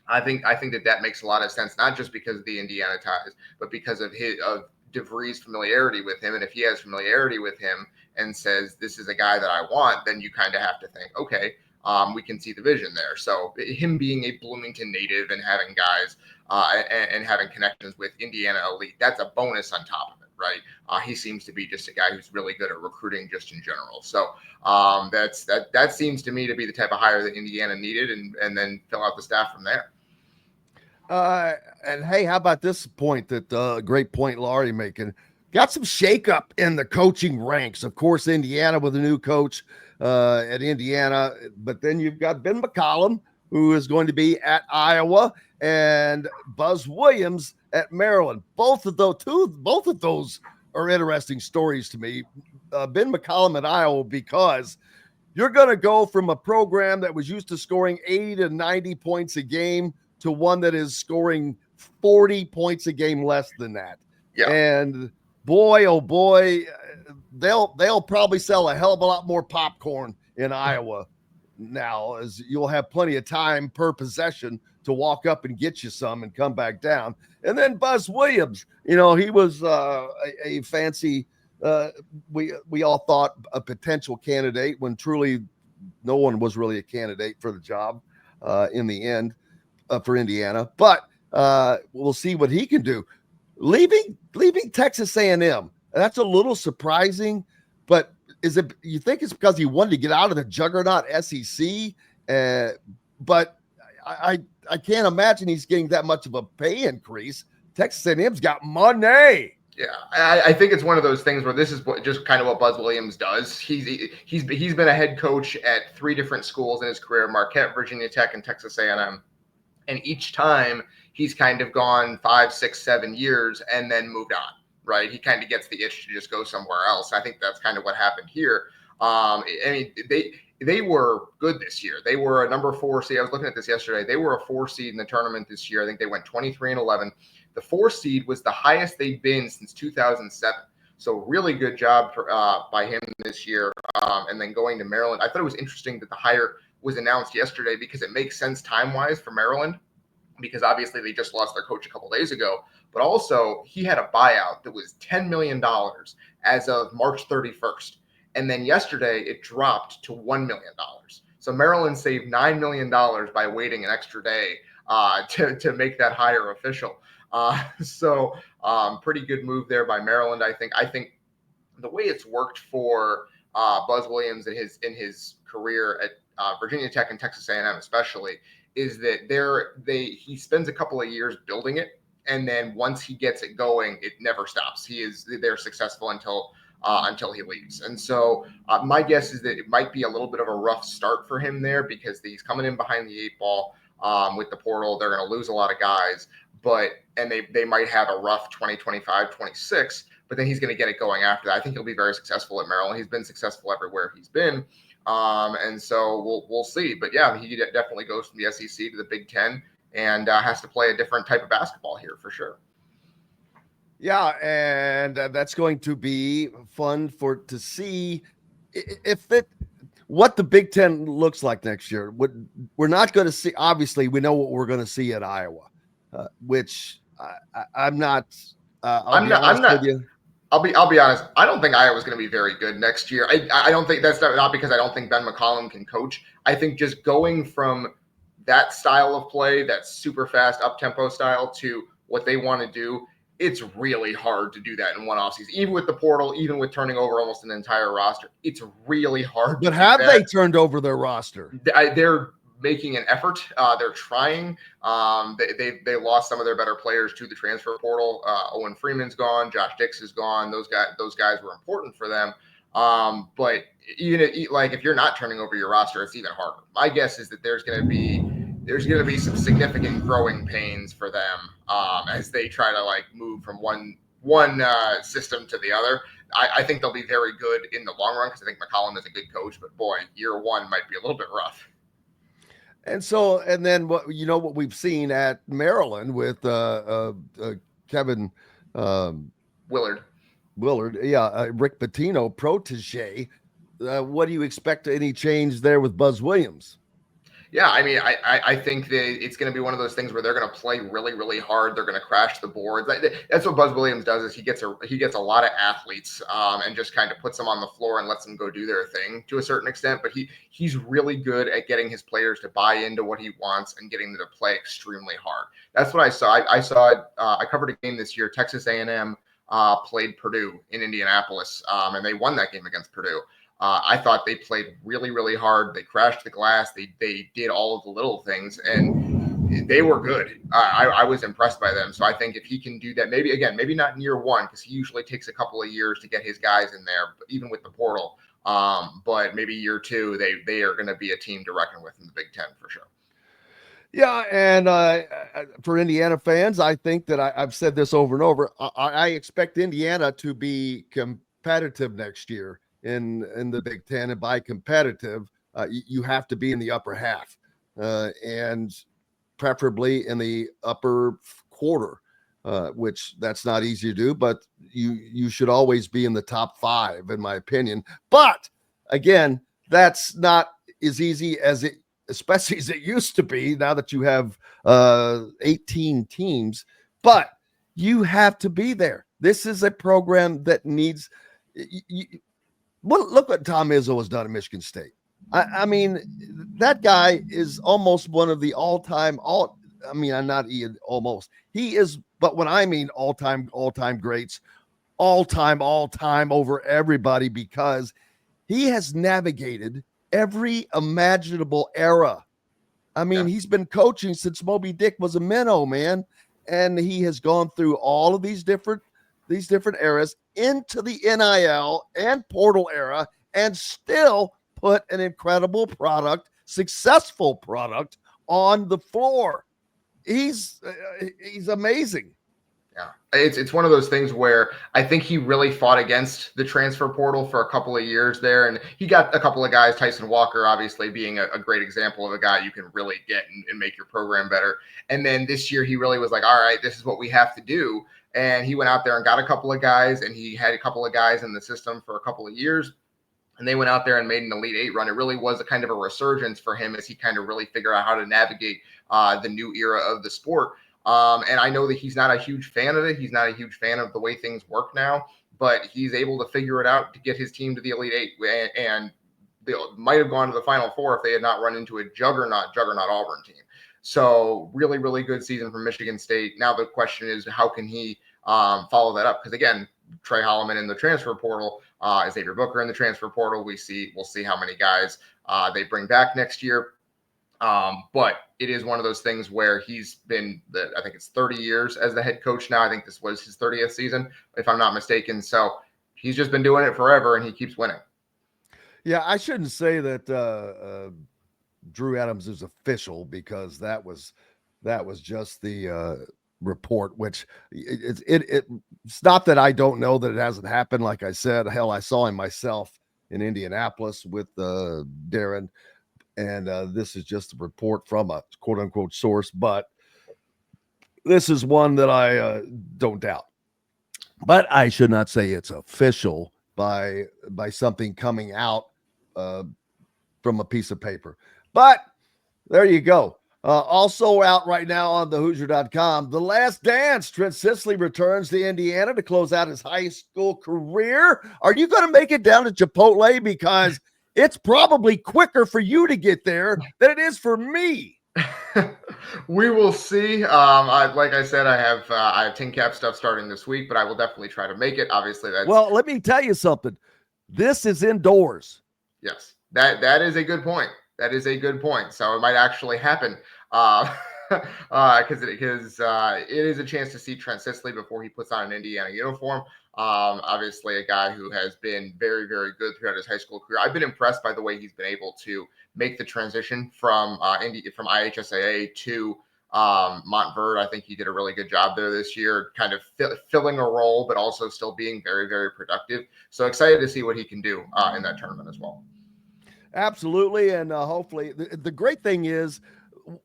I think that makes a lot of sense, not just because of the Indiana ties, but because of DeVries' familiarity with him. And if he has familiarity with him and says, this is a guy that I want, then you kind of have to think, okay, we can see the vision there. So him being a Bloomington native and having guys and having connections with Indiana elite, that's a bonus on top of it, right? He seems to be just a guy who's really good at recruiting just in general. So that seems to me to be the type of hire that Indiana needed, and then fill out the staff from there. And hey, how about this point that great point Laurie making? Got some shakeup in the coaching ranks. Of course, Indiana with a new coach at Indiana, but then you've got Ben McCollum, who is going to be at Iowa, and Buzz Williams at Maryland. Both of those are interesting stories to me. Ben McCollum at Iowa, because you're going to go from a program that was used to scoring 80 to 90 points a game to one that is scoring 40 points a game less than that. Yeah. And boy, oh boy, they'll probably sell a hell of a lot more popcorn in Iowa now, as you'll have plenty of time per possession to walk up and get you some and come back down. And then Buzz Williams, he was a fancy, we all thought a potential candidate, when truly no one was really a candidate for the job in the end. For Indiana, but we'll see what he can do. Leaving Texas A&M, that's a little surprising, but you think it's because he wanted to get out of the juggernaut SEC? But I can't imagine he's getting that much of a pay increase. Texas A&M's got money. Yeah, I think it's one of those things where this is just kind of what Buzz Williams does. He's been a head coach at 3 different schools in his career: Marquette, Virginia Tech, and Texas A&M. And each time he's kind of gone 5, 6, 7 years and then moved on, right? He kind of gets the itch to just go somewhere else. I think that's kind of what happened here. I mean, they were good this year. They were a number 4 seed. I was looking at this yesterday. They were a 4 seed in the tournament this year. I think they went 23-11. The 4 seed was the highest they've been since 2007. So really good job by him this year. And then going to Maryland, I thought it was interesting that the hire was announced yesterday, because it makes sense time-wise for Maryland, because obviously they just lost their coach a couple days ago, but also he had a buyout that was $10 million as of March 31st. And then yesterday it dropped to $1 million. So Maryland saved $9 million by waiting an extra day to make that hire official. So pretty good move there by Maryland. I think the way it's worked for Buzz Williams in his career at Virginia Tech and Texas A&M especially, is that he spends a couple of years building it, and then once he gets it going, it never stops. They're successful until he leaves. And so my guess is that it might be a little bit of a rough start for him there, because he's coming in behind the 8 ball with the portal. They're going to lose a lot of guys, and they might have a rough 2025, 26, but then he's going to get it going after that. I think he'll be very successful at Maryland. He's been successful everywhere he's been. And so we'll see. But yeah, he definitely goes from the SEC to the Big Ten, and has to play a different type of basketball here for sure. Yeah, and that's going to be fun to see what the Big Ten looks like next year. We're not going to see. Obviously, we know what we're going to see at Iowa, which I'm not. I'm not. With you. I'll be honest. I don't think Iowa's going to be very good next year. I don't think that's not because I don't think Ben McCollum can coach. I think just going from that style of play, that super fast up tempo style, to what they want to do, it's really hard to do that in one offseason. Even with the portal, even with turning over almost an entire roster, it's really hard. But have they turned over their roster? They're making an effort. They're trying. They lost some of their better players to the transfer portal. Owen Freeman's gone. Josh Dix is gone. Those guys were important for them. But if you're not turning over your roster, it's even harder. My guess is that there's going to be some significant growing pains for them as they try to move from one system to the other. I think they'll be very good in the long run because I think McCollum is a good coach, but boy, year one might be a little bit rough. And then what we've seen at Maryland with Kevin Willard, Rick Pitino protege. What do you expect? Any change there with Buzz Williams? Yeah, I mean, I think that it's going to be one of those things where they're going to play really, really hard. They're going to crash the boards. That's what Buzz Williams does. Is he gets a lot of athletes and just kind of puts them on the floor and lets them go do their thing to a certain extent. But he's really good at getting his players to buy into what he wants and getting them to play extremely hard. That's what I saw. I covered a game this year. Texas A&M played Purdue in Indianapolis, and they won that game against Purdue. I thought they played really, really hard. They crashed the glass. They did all of the little things, and they were good. I was impressed by them. So I think if he can do that, maybe not in year one, because he usually takes a couple of years to get his guys in there, even with the portal. But maybe year two, they are going to be a team to reckon with in the Big Ten for sure. Yeah, and for Indiana fans, I think that I've said this over and over. I expect Indiana to be competitive next year in the Big Ten, and by competitive, you have to be in the upper half, and preferably in the upper quarter, which that's not easy to do, but you should always be in the top 5, in my opinion. But again, that's not as easy especially as it used to be now that you have 18 teams, but you have to be there. This is a program that needs well, look what Tom Izzo has done at Michigan State. I mean, that guy is almost one of the all-time he is, but when I mean all-time greats, all-time over everybody, because he has navigated every imaginable era. I mean, He's been coaching since Moby Dick was a minnow, man. And he has gone through all of these different eras into the NIL and portal era, and still put an incredible successful product on the floor. He's amazing. Yeah, it's one of those things where I think he really fought against the transfer portal for a couple of years there, and he got a couple of guys, Tyson Walker obviously being a great example of a guy you can really get and make your program better. And then this year he really was like, all right, this is what we have to do. And he went out there and got a couple of guys, and he had a couple of guys in the system for a couple of years. And they went out there and made an Elite Eight run. It really was a kind of a resurgence for him as he kind of really figured out how to navigate the new era of the sport. And I know that he's not a huge fan of it. He's not a huge fan of the way things work now, but he's able to figure it out to get his team to the Elite Eight. And they might have gone to the Final Four if they had not run into a juggernaut Auburn team. So really, really good season from Michigan State. Now the question is, how can he follow that up? Because again, Trey Holloman in the transfer portal, Xavier Booker in the transfer portal. We'll see how many guys they bring back next year. But it is one of those things where he's been, I think it's 30 years as the head coach now. I think this was his 30th season, if I'm not mistaken. So he's just been doing it forever, and he keeps winning. Yeah, I shouldn't say that Drew Adams is official, because that was just the report, which it's not that I don't know that it hasn't happened. Like I said, hell, I saw him myself in Indianapolis with Darren. And this is just a report from a quote unquote source, but this is one that I don't doubt. But I should not say it's official by something coming out from a piece of paper. But there you go. Also out right now on the Hoosier.com, The Last Dance. Trent Sisley returns to Indiana to close out his high school career. Are you going to make it down to Chipotle? Because it's probably quicker for you to get there than it is for me. We will see. Like I said, I have tin cap stuff starting this week, but I will definitely try to make it. Obviously, that's Well, let me tell you something. This is indoors. yes. That is a good point. That is a good point. So it might actually happen. Because it is a chance to see Trent Sisley before he puts on an Indiana uniform. Obviously, a guy who has been very, very good throughout his high school career. I've been impressed by the way he's been able to make the transition from IHSAA to Montverde. I think he did a really good job there this year, kind of filling a role, but also still being very, very productive. So excited to see what he can do in that tournament as well. Absolutely, and hopefully, the great thing is,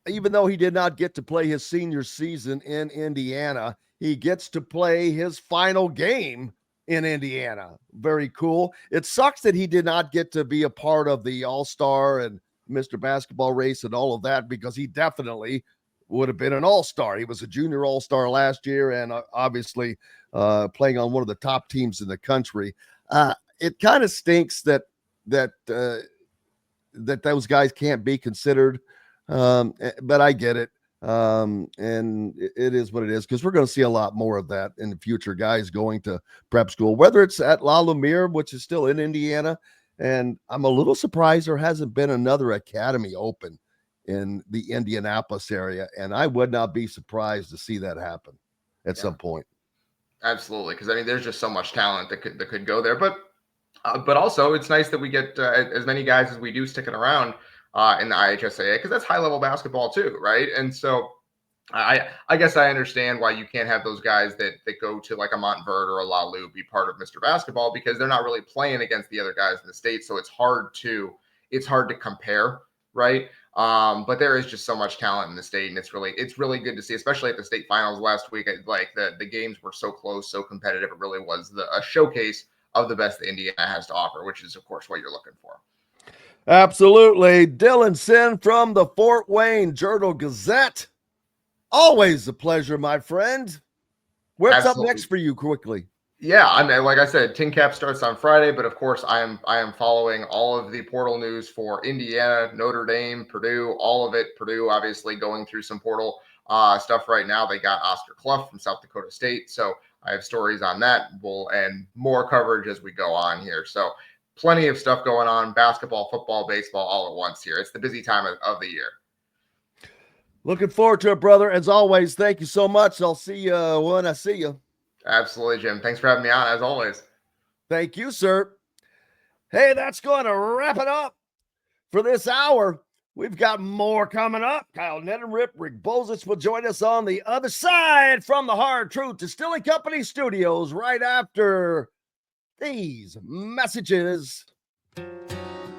even though he did not get to play his senior season in Indiana, he gets to play his final game in Indiana. Very cool. It sucks that he did not get to be a part of the All-Star and Mr. Basketball race and all of that, because he definitely would have been an All-Star. He was a junior All-Star last year, and obviously playing on one of the top teams in the country. It kind of stinks that those guys can't be considered. But I get it. And it is what it is, because we're going to see a lot more of that in the future, guys going to prep school, whether it's at La Lumiere, which is still in Indiana. And I'm a little surprised there hasn't been another academy open in the Indianapolis area. And I would not be surprised to see that happen at some point. Absolutely. Because I mean, there's just so much talent that could go there, but also it's nice that we get as many guys as we do sticking around in the IHSAA, because that's high level basketball too, right? And so I guess I understand why you can't have those guys that go to like a Montverde or a La Lu be part of Mr. Basketball, because they're not really playing against the other guys in the state, so it's hard to compare, right? But there is just so much talent in the state, and it's really good to see, especially at the state finals last week. Like the games were so close, so competitive. It really was a showcase of the best that Indiana has to offer, which is of course what you're looking for. Absolutely. Dylan Sinn from the Fort Wayne Journal-Gazette. Always a pleasure, my friend. What's up next for you quickly? Yeah, I mean, like I said, Tin Cap starts on Friday, but of course I am following all of the portal news for Indiana, Notre Dame, Purdue, all of it. Purdue obviously going through some portal stuff right now. They got Oscar Clough from South Dakota State, so I have stories on that and more coverage as we go on here. So plenty of stuff going on, basketball, football, baseball, all at once here. It's the busy time of the year. Looking forward to it, brother. As always, thank you so much. I'll see you when I see you. Absolutely, Jim. Thanks for having me on, as always. Thank you, sir. Hey, that's going to wrap it up for this hour. We've got more coming up. Kyle Neddenriep, Rick Bozich will join us on the other side from the Hard Truth Distilling Company studios right after these messages.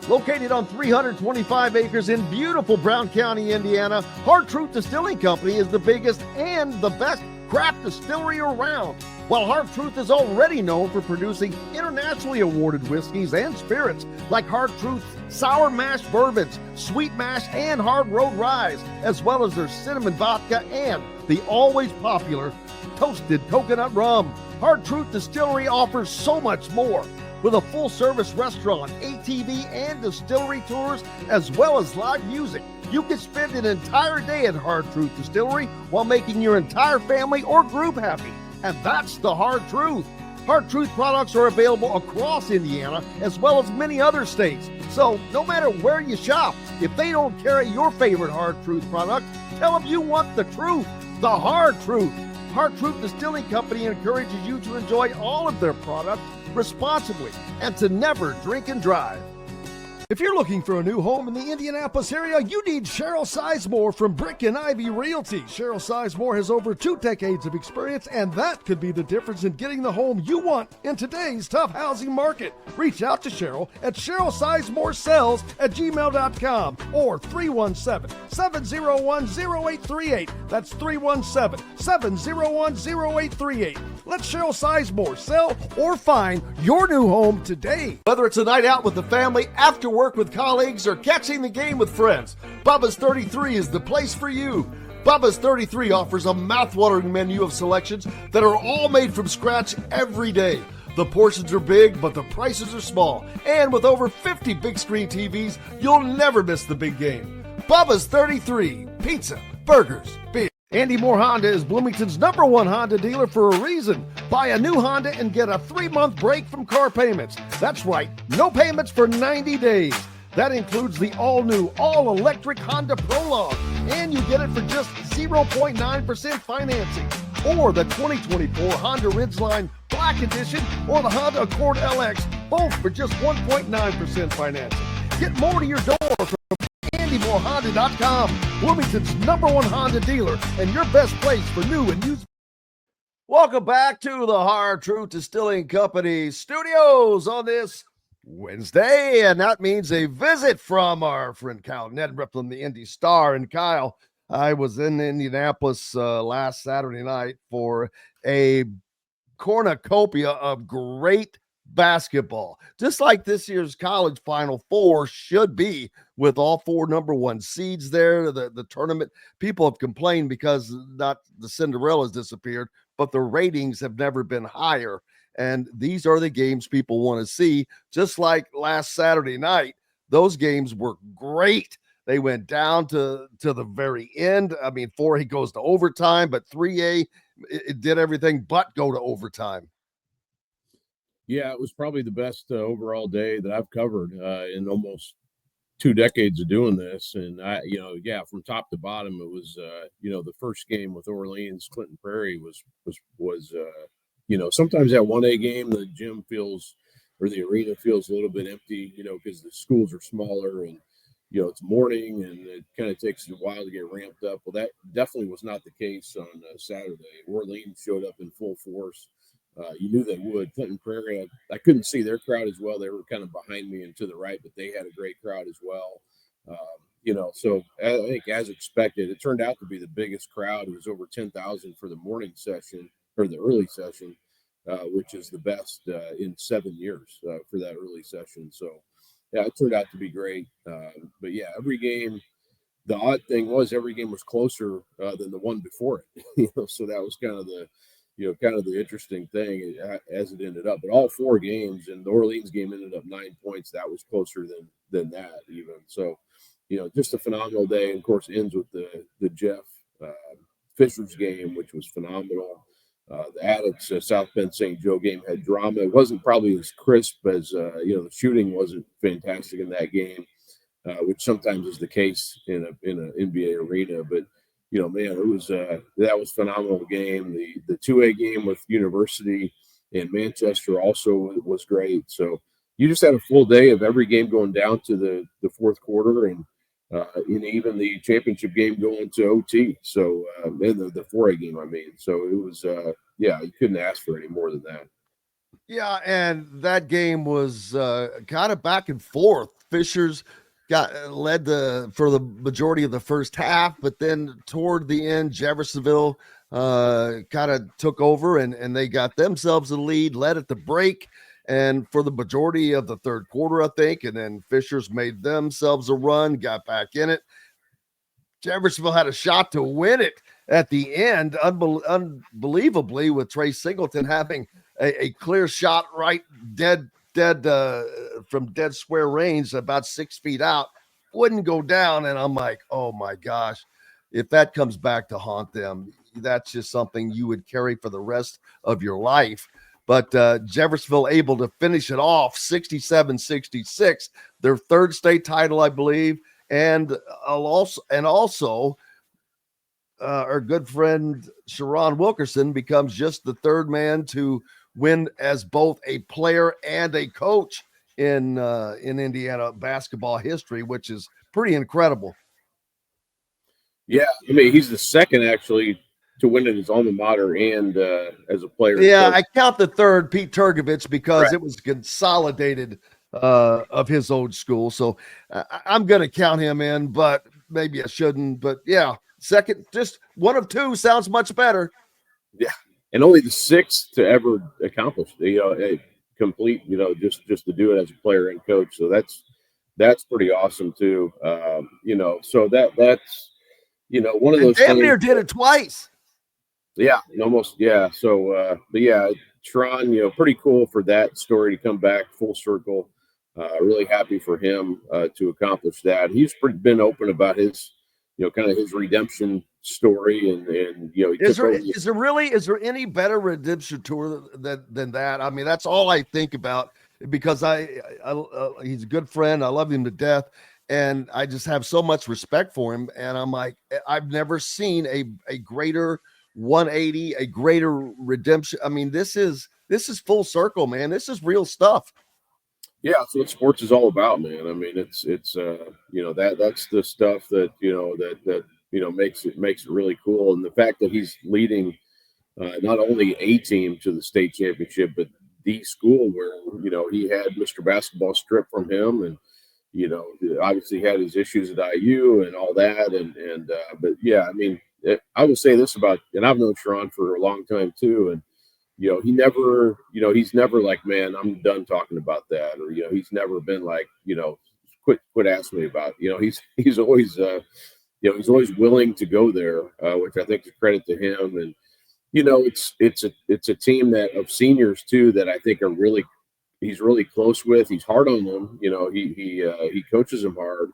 Located on 325 acres in beautiful Brown County, Indiana, Hard Truth Distilling Company is the biggest and the best craft distillery around. While Hard Truth is already known for producing internationally awarded whiskeys and spirits like Hard Truth's sour mash bourbons, sweet mash, and hard road rye, as well as their cinnamon vodka and the always popular toasted coconut rum. Hard Truth Distillery offers so much more. With a full-service restaurant, ATV, and distillery tours, as well as live music, you can spend an entire day at Hard Truth Distillery while making your entire family or group happy. And that's the Hard Truth. Hard Truth products are available across Indiana, as well as many other states. So no matter where you shop, if they don't carry your favorite Hard Truth product, tell them you want the truth, the Hard Truth. Hard Truth Distilling Company encourages you to enjoy all of their products responsibly and to never drink and drive. If you're looking for a new home in the Indianapolis area, you need Cheryl Sizemore from Brick and Ivy Realty. Cheryl Sizemore has over 2 decades of experience, and that could be the difference in getting the home you want in today's tough housing market. Reach out to Cheryl at CherylSizemoreSells@gmail.com or 317-701-0838. That's 317-701-0838. Let Cheryl Sizemore sell or find your new home today. Whether it's a night out with the family, after work with colleagues, or catching the game with friends, Bubba's 33 is the place for you. Bubba's 33 offers a mouthwatering menu of selections that are all made from scratch every day. The portions are big, but the prices are small. And with over 50 big screen TVs, you'll never miss the big game. Bubba's 33, pizza, burgers, beer. Andy Moore Honda is Bloomington's #1 Honda dealer for a reason. Buy a new Honda and get a 3-month break from car payments. That's right, no payments for 90 days. That includes the all-new, all-electric Honda Prologue, and you get it for just 0.9% financing. Or the 2024 Honda Ridgeline Black Edition or the Honda Accord LX, both for just 1.9% financing. Get more to your door from AndyMooreHonda.com, Bloomington's #1 Honda dealer and your best place for new and used. Welcome back to the Hard Truth Distilling Company studios on this Wednesday, and that means a visit from our friend Kyle Neddenriep from the Indy Star. And Kyle, I was in Indianapolis last Saturday night for a cornucopia of great basketball, just like this year's college Final Four should be, with all 4 #1 seeds there. The tournament, people have complained because not the Cinderella's disappeared, but the ratings have never been higher. And these are the games people want to see, just like last Saturday night. Those games were great. They went down to the very end. I mean, 4A goes to overtime, but 3A, it did everything but go to overtime. Yeah, it was probably the best overall day that I've covered in almost 2 decades of doing this. And from top to bottom, it was, the first game with Orleans, Clinton Prairie was sometimes that 1A game, the gym feels, or the arena feels a little bit empty, because the schools are smaller and, it's morning and it kind of takes a while to get ramped up. Well, that definitely was not the case on Saturday. Orleans showed up in full force. You knew they would. Clinton Prairie, I couldn't see their crowd as well. They were kind of behind me and to the right, but they had a great crowd as well. So I think as expected, it turned out to be the biggest crowd. It was over 10,000 for the morning session or the early session, which is the best in 7 years for that early session. So, yeah, it turned out to be great. But yeah, every game, the odd thing was every game was closer than the one before it. So that was kind of the interesting thing as it ended up. But all 4 games, and the Orleans game ended up 9 points. That was closer than that even. So, just a phenomenal day. And of course, ends with the Jeff Fisher's game, which was phenomenal. The Addicts South Bend St. Joe game had drama. It wasn't probably as crisp as the shooting wasn't fantastic in that game, which sometimes is the case in an NBA arena. But man, it was that was a phenomenal game. The 2A game with University in Manchester also was great. So you just had a full day of every game going down to the fourth quarter, and even the championship game going to OT. So and the 4A game, I mean. So it was you couldn't ask for any more than that. Yeah, and that game was kind of back and forth. Fishers led for the majority of the first half, but then toward the end, Jeffersonville kind of took over and they got themselves a lead, led at the break, and for the majority of the third quarter, I think, and then Fishers made themselves a run, got back in it. Jeffersonville had a shot to win it at the end, unbelievably, with Trey Singleton having a clear shot right dead from dead square range, about 6 feet out, wouldn't go down. And I'm like, oh my gosh, if that comes back to haunt them, that's just something you would carry for the rest of your life. But Jeffersonville able to finish it off 67-66, their third state title, I believe. And also our good friend Sharon Wilkerson becomes just the third man to win as both a player and a coach in Indiana basketball history, which is pretty incredible. Yeah, I mean, he's the second actually to win at his alma mater and as a player. Yeah, I count the third, Pete Turgovich, because it was consolidated of his old school. So I'm going to count him in, but maybe I shouldn't. But yeah, second, just one of two sounds much better. Yeah, and only the sixth to ever accomplish a complete, just to do it as a player and coach. So that's pretty awesome too. So that's one of those. Damn near did it twice. Yeah, almost. Yeah. So, but yeah, Tron, pretty cool for that story to come back full circle. Really happy for him to accomplish that. He's been open about his, kind of his redemption story, and he Is took over. Is there any better redemption tour than that? I mean, that's all I think about, because he's a good friend. I love him to death, and I just have so much respect for him. And I'm like, I've never seen a greater 180, a greater redemption. I mean, this is full circle, man. This is real stuff. Yeah, that's what sports is all about, man. I mean, it's that's the stuff that makes it really cool, and the fact that he's leading not only a team to the state championship, but the school where he had Mr. Basketball stripped from him, and obviously had his issues at IU and all that, but yeah, I mean, I will say this about, and I've known Sharon for a long time too, and he never, he's never like, man, I'm done talking about that, or he's never been like, quit asking me about it. He's always he's always willing to go there, which I think is a credit to him. And it's a team that of seniors too that I think he's really close with. He's hard on them. He coaches them hard,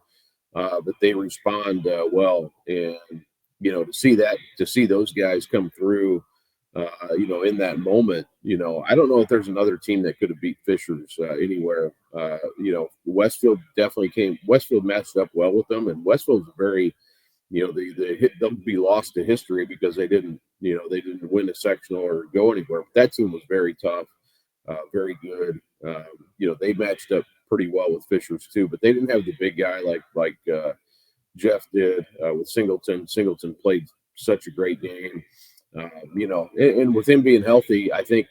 but they respond well. And to see those guys come through, in that moment, I don't know if there's another team that could have beat Fishers anywhere. Westfield matched up well with them, and Westfield's very, they'll be lost to history because they didn't win a sectional or go anywhere. But that team was very tough, very good. They matched up pretty well with Fishers too, but they didn't have the big guy like Jeff did with Singleton. Singleton played such a great game. And with him being healthy, I think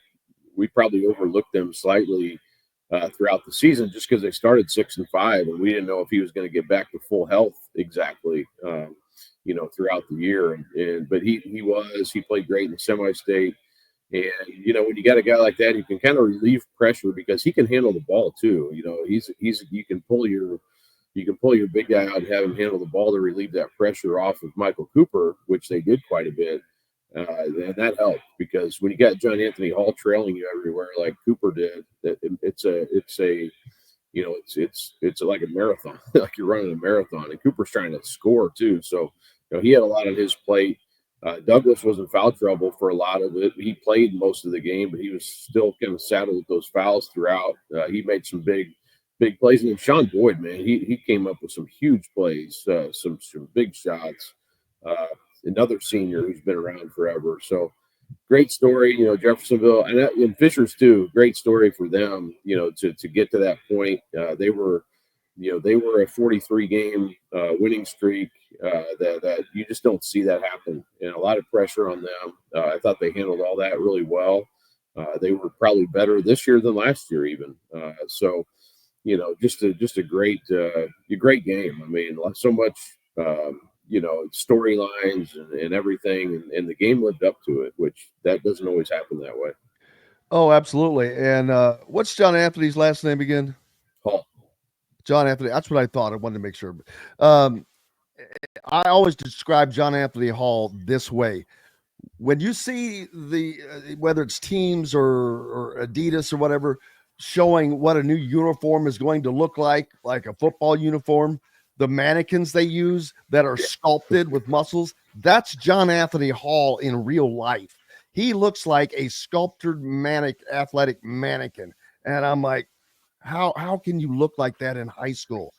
we probably overlooked them slightly throughout the season just because they started 6-5, and we didn't know if he was going to get back to full health exactly, throughout the year. But he played great in the semi-state. And, when you got a guy like that, you can kind of relieve pressure because he can handle the ball too. You can pull your big guy out and have him handle the ball to relieve that pressure off of Michael Cooper, which they did quite a bit. And that helped because when you got John Anthony Hall trailing you everywhere like Cooper did, it's like a marathon, like you're running a marathon. And Cooper's trying to score too, so he had a lot on his plate. Douglas was in foul trouble for a lot of it. He played most of the game, but he was still kind of saddled with those fouls throughout. He made some big plays, and then Sean Boyd, man, he came up with some huge plays, some big shots. Another senior who's been around forever. So great story, Jeffersonville and Fishers too. Great story for them, to get to that point. They were a 43 game winning streak that you just don't see that happen, and a lot of pressure on them. I thought they handled all that really well. They were probably better this year than last year even. So just a great game. I mean, so much storylines and everything, and the game lived up to it, which that doesn't always happen that way. Oh, absolutely. And what's John Anthony's last name again? Hall. John Anthony. That's what I thought. I wanted to make sure. I always describe John Anthony Hall this way. When you see whether it's teams or Adidas or whatever, showing what a new uniform is going to look like a football uniform, the mannequins they use that are sculpted with muscles, that's John Anthony Hall in real life. He looks like a sculptured athletic mannequin. And I'm like, how can you look like that in high school?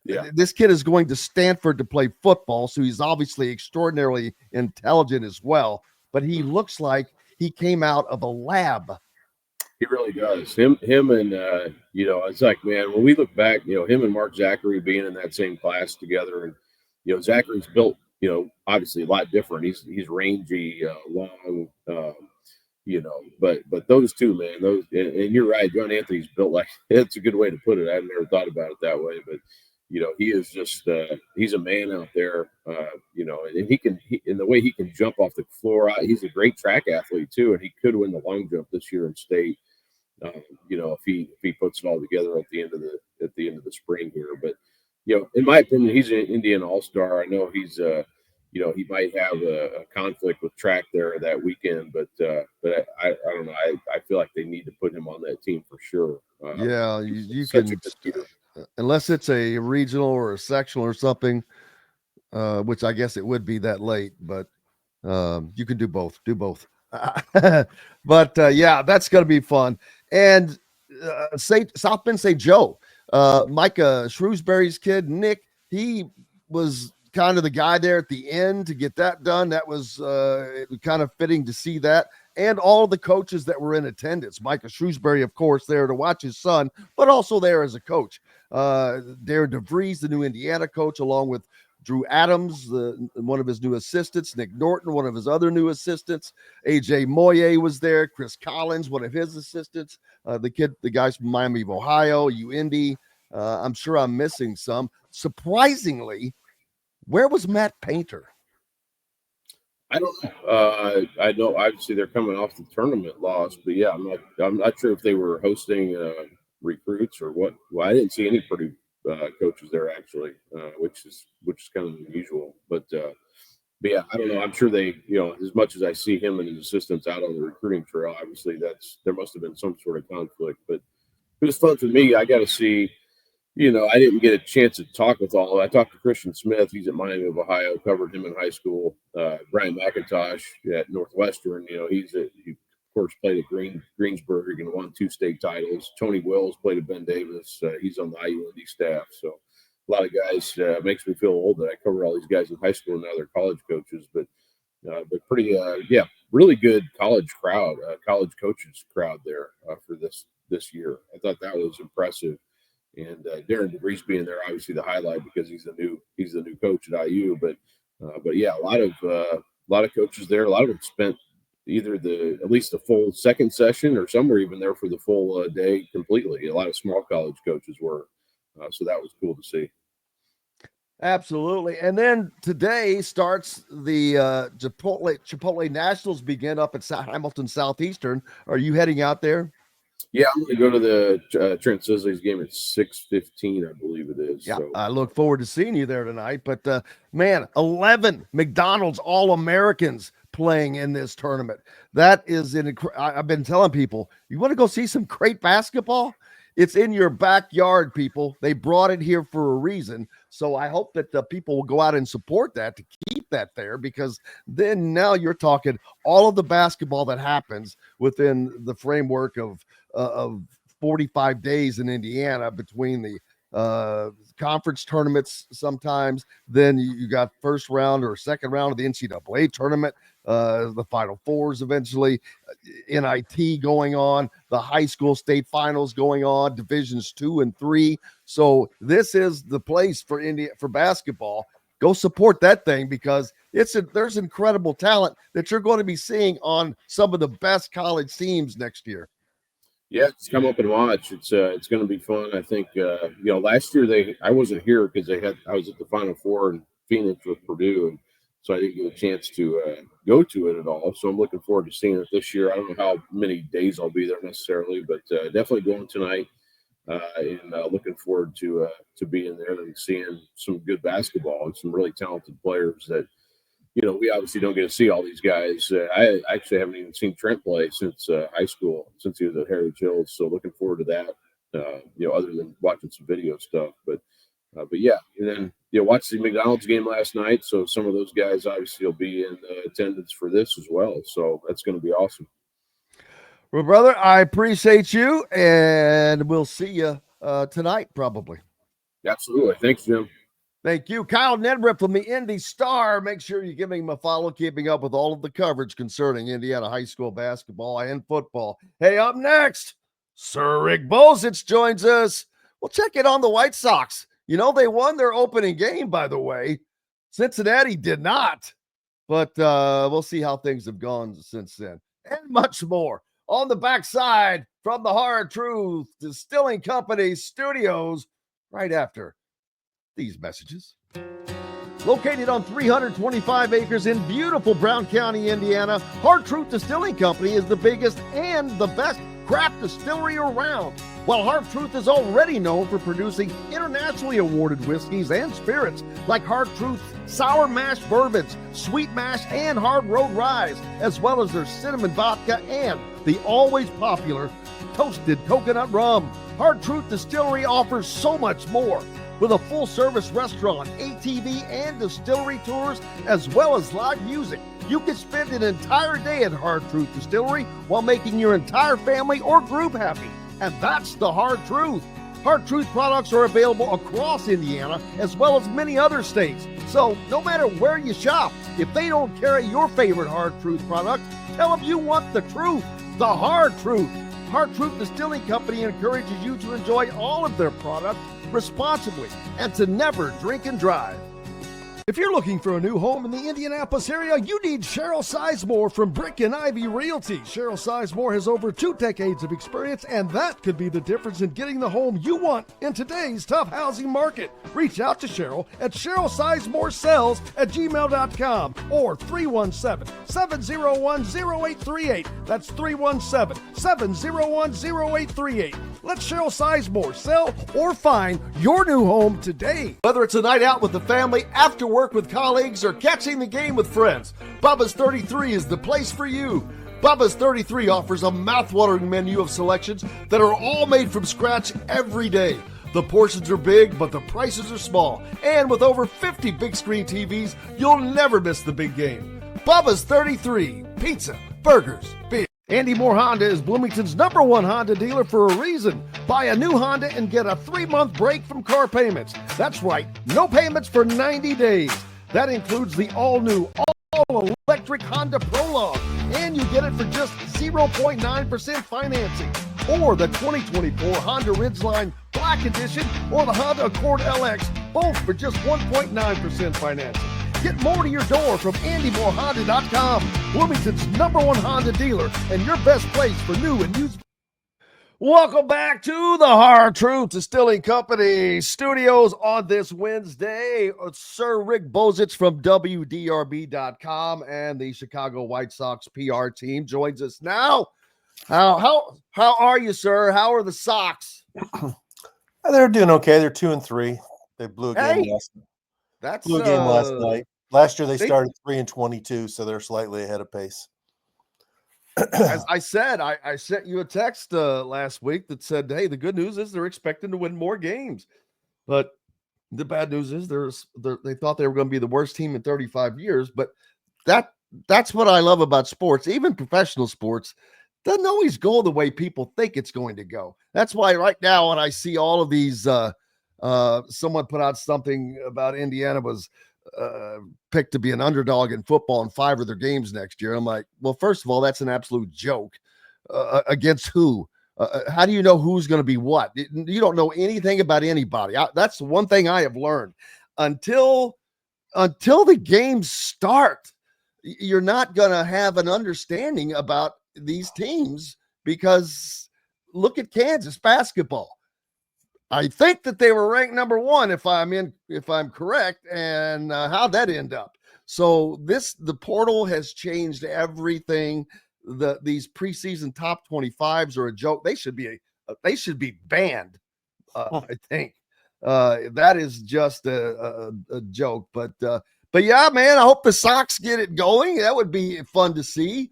Yeah. This kid is going to Stanford to play football, so he's obviously extraordinarily intelligent as well, but he looks like he came out of a lab. He really does. Him and it's like, man, when we look back, him and Mark Zachary being in that same class together, and Zachary's built, obviously a lot different. He's rangy, long, but those two, man, and you're right, John Anthony's built like, it's a good way to put it. I've never thought about it that way, but he is just he's a man out there, and he can in the way he can jump off the floor. He's a great track athlete too, and he could win the long jump this year in state. If he puts it all together at the end of the spring here. But in my opinion, he's an Indiana All-Star. I know he's he might have a conflict with track there that weekend, but I don't know. I feel like they need to put him on that team for sure. You can, unless it's a regional or a sectional or something. which I guess it would be that late, but you can do both. But yeah, that's going to be fun. And South Bend St. Joe, Micah Shrewsbury's kid, Nick, he was kind of the guy there at the end to get that done. That was it was kind of fitting to see that. And all the coaches that were in attendance. Micah Shrewsbury, of course, there to watch his son, but also there as a coach. Darian DeVries, the new Indiana coach, along with Drew Adams, one of his new assistants, Nick Norton, one of his other new assistants, AJ Moye was there, Chris Collins, one of his assistants, the guys from Miami of Ohio, UIndy. I'm sure I'm missing some. Surprisingly, where was Matt Painter? I don't know. I know obviously they're coming off the tournament loss, but yeah, I'm not sure if they were hosting recruits or what. Well, I didn't see any Purdue coaches there actually, which is kind of unusual. But yeah, I don't know. I'm sure they, as much as I see him and his assistants out on the recruiting trail, obviously there must have been some sort of conflict. But it was fun for me. I got to see. I didn't get a chance to talk with all of them. I talked to Christian Smith. He's at Miami of Ohio, covered him in high school. Brian McIntosh at Northwestern. He of course played at Greensburg and won 2 state titles. Tony Wells played at Ben Davis. He's on the IUBB staff. So a lot of guys makes me feel old that I cover all these guys in high school and now they're college coaches. But pretty, really good college crowd, college coaches crowd there for this year. I thought that was impressive. And Darian DeVries being there, obviously the highlight because he's the new coach at IU. But yeah, a lot of coaches there. A lot of them spent either at least the full second session or some were even there for the full day completely. A lot of small college coaches were, so that was cool to see. Absolutely. And then today starts the Chipotle Nationals begin up at Hamilton Southeastern. Are you heading out there? Yeah, I'm going to go to the Trent Sisley's game at 6:15, I believe it is. Yeah, so. I look forward to seeing you there tonight. But, man, 11 McDonald's All-Americans playing in this tournament. That is I've been telling people, you want to go see some great basketball? It's in your backyard, people. They brought it here for a reason. So I hope that the people will go out and support that to keep that there, because then now you're talking all of the basketball that happens within the framework of 45 days in Indiana between the conference tournaments sometimes. Then you got first round or second round of the NCAA tournament, the Final Fours eventually, NIT going on, the high school state finals going on, divisions 2 and 3. So this is the place for basketball. Go support that thing because there's incredible talent that you're going to be seeing on some of the best college teams next year. Yeah, just come up and watch. It's going to be fun. I think last year I wasn't here because I was at the Final Four in Phoenix with Purdue, and so I didn't get a chance to go to it at all. So I'm looking forward to seeing it this year. I don't know how many days I'll be there necessarily, but definitely going tonight, and looking forward to being there and seeing some good basketball and some really talented players that. We obviously don't get to see all these guys. I actually haven't even seen Trent play since high school, since he was at Heritage Hills. So looking forward to that, other than watching some video stuff. But yeah, and then, watched the McDonald's game last night. So some of those guys obviously will be in attendance for this as well. So that's going to be awesome. Well, brother, I appreciate you, and we'll see you tonight probably. Absolutely. Thanks, Jim. Thank you. Kyle Neddenriep from the Indy Star. Make sure you're giving him a follow, keeping up with all of the coverage concerning Indiana high school basketball and football. Hey, up next, Sir Rick Bozich joins us. We'll check in on the White Sox. They won their opening game, by the way. Cincinnati did not. But we'll see how things have gone since then. And much more on the backside from the Hard Truth Distilling Company studios right after these messages. Located on 325 acres in beautiful Brown County, Indiana, Hard Truth Distilling Company is the biggest and the best craft distillery around. While Hard Truth is already known for producing internationally awarded whiskeys and spirits like Hard Truth's sour mash bourbons, sweet mash, and hard road rye, as well as their cinnamon vodka and the always popular toasted coconut rum. Hard Truth Distillery offers so much more. with a full-service restaurant, ATV, and distillery tours, as well as live music. You can spend an entire day at Hard Truth Distillery while making your entire family or group happy. And that's the hard truth. Hard Truth products are available across Indiana as well as many other states. So no matter where you shop, if they don't carry your favorite Hard Truth product, tell them you want the truth, the hard truth. Hard Truth Distilling Company encourages you to enjoy all of their products responsibly and to never drink and drive. If you're looking for a new home in the Indianapolis area, you need Cheryl Sizemore from Brick and Ivy Realty. Cheryl Sizemore has over 2 decades of experience, and that could be the difference in getting the home you want in today's tough housing market. Reach out to Cheryl at CherylSizemoreSells@gmail.com or 317-701-0838. That's 317-701-0838. Let Cheryl Sizemore sell or find your new home today. Whether it's a night out with the family, after work with colleagues, or catching the game with friends, Bubba's 33 is the place for you. Bubba's 33 offers a mouthwatering menu of selections that are all made from scratch every day. The portions are big, but the prices are small. And with over 50 big screen TVs, you'll never miss the big game. Bubba's 33, pizza, burgers, beer. Andy Moore Honda is Bloomington's #1 Honda dealer for a reason. Buy a new Honda and get a 3-month break from car payments. That's right, no payments for 90 days. That includes the all-new, all-electric Honda Prologue. And you get it for just 0.9% financing. Or the 2024 Honda Ridgeline Black Edition or the Honda Accord LX, both for just 1.9% financing. Get more to your door from AndyMooreHonda.com, Bloomington's #1 Honda dealer and your best place for new and used. Welcome back to the Hard Truth Distilling Company studios on this Wednesday. Sir Rick Bozich from WDRB.com and the Chicago White Sox PR team joins us now. How are you, sir? How are the Sox? They're doing okay. They're 2-3. They blew a game last night. Blew a game last night. Last year they started 3-22, so they're slightly ahead of pace. As I said, I sent you a text last week that said, hey, the good news is they're expecting to win more games. But the bad news is they thought they were going to be the worst team in 35 years. But that's what I love about sports. Even professional sports doesn't always go the way people think it's going to go. That's why right now when I see all of these someone put out something about Indiana was picked to be an underdog in football in 5 of their games next year. I'm like, well, first of all, that's an absolute joke. Against who? How do you know who's going to be what? You don't know anything about anybody. That's one thing I have learned. Until the games start, you're not going to have an understanding about these teams because look at Kansas basketball. I think that they were ranked #1 if I'm correct, and how'd that end up? So the portal has changed everything. These preseason top 25s are a joke. They should be banned. I think that is just a joke. But yeah, man, I hope the Sox get it going. That would be fun to see.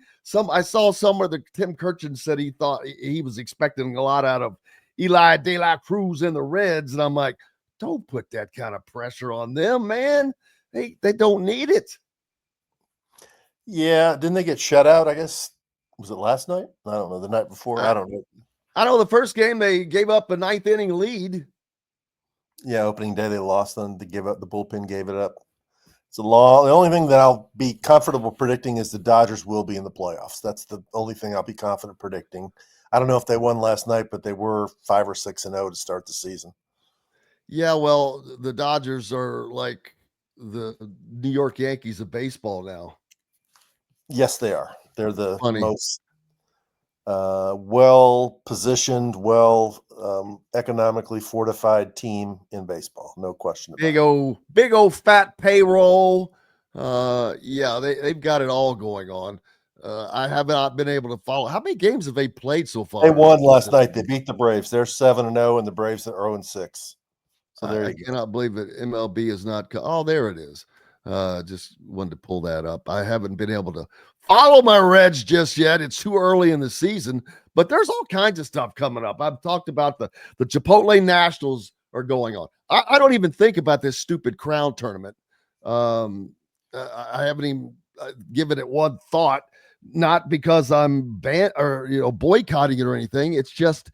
I saw somewhere that Tim Kirchin said he thought he was expecting a lot out of Eli De La Cruz and the Reds, and I'm like, don't put that kind of pressure on them, man. They don't need it. Yeah, didn't they get shut out? I guess was it last night? I don't know. The night before, I don't know. I know the first game they gave up a 9th inning lead. Yeah, opening day they lost. Then they gave up. The bullpen gave it up. It's a long. The only thing that I'll be comfortable predicting is the Dodgers will be in the playoffs. That's the only thing I'll be confident predicting. I don't know if they won last night, but they were 5 or 6-0 to start the season. Yeah, well, the Dodgers are like the New York Yankees of baseball now. Yes, they are. They're the most well-positioned, economically fortified team in baseball. No question about it. Big old fat payroll. Yeah, they've got it all going on. I have not been able to follow. How many games have they played so far? They won last night. They beat the Braves. They're 7-0, and the Braves are 0-6. So I cannot believe that MLB is not. Oh, there it is. Just wanted to pull that up. I haven't been able to follow my Reds just yet. It's too early in the season, but there's all kinds of stuff coming up. I've talked about the Chipotle Nationals are going on. I don't even think about this stupid crown tournament. I haven't even given it one thought, not because I'm boycotting it or anything. It's just,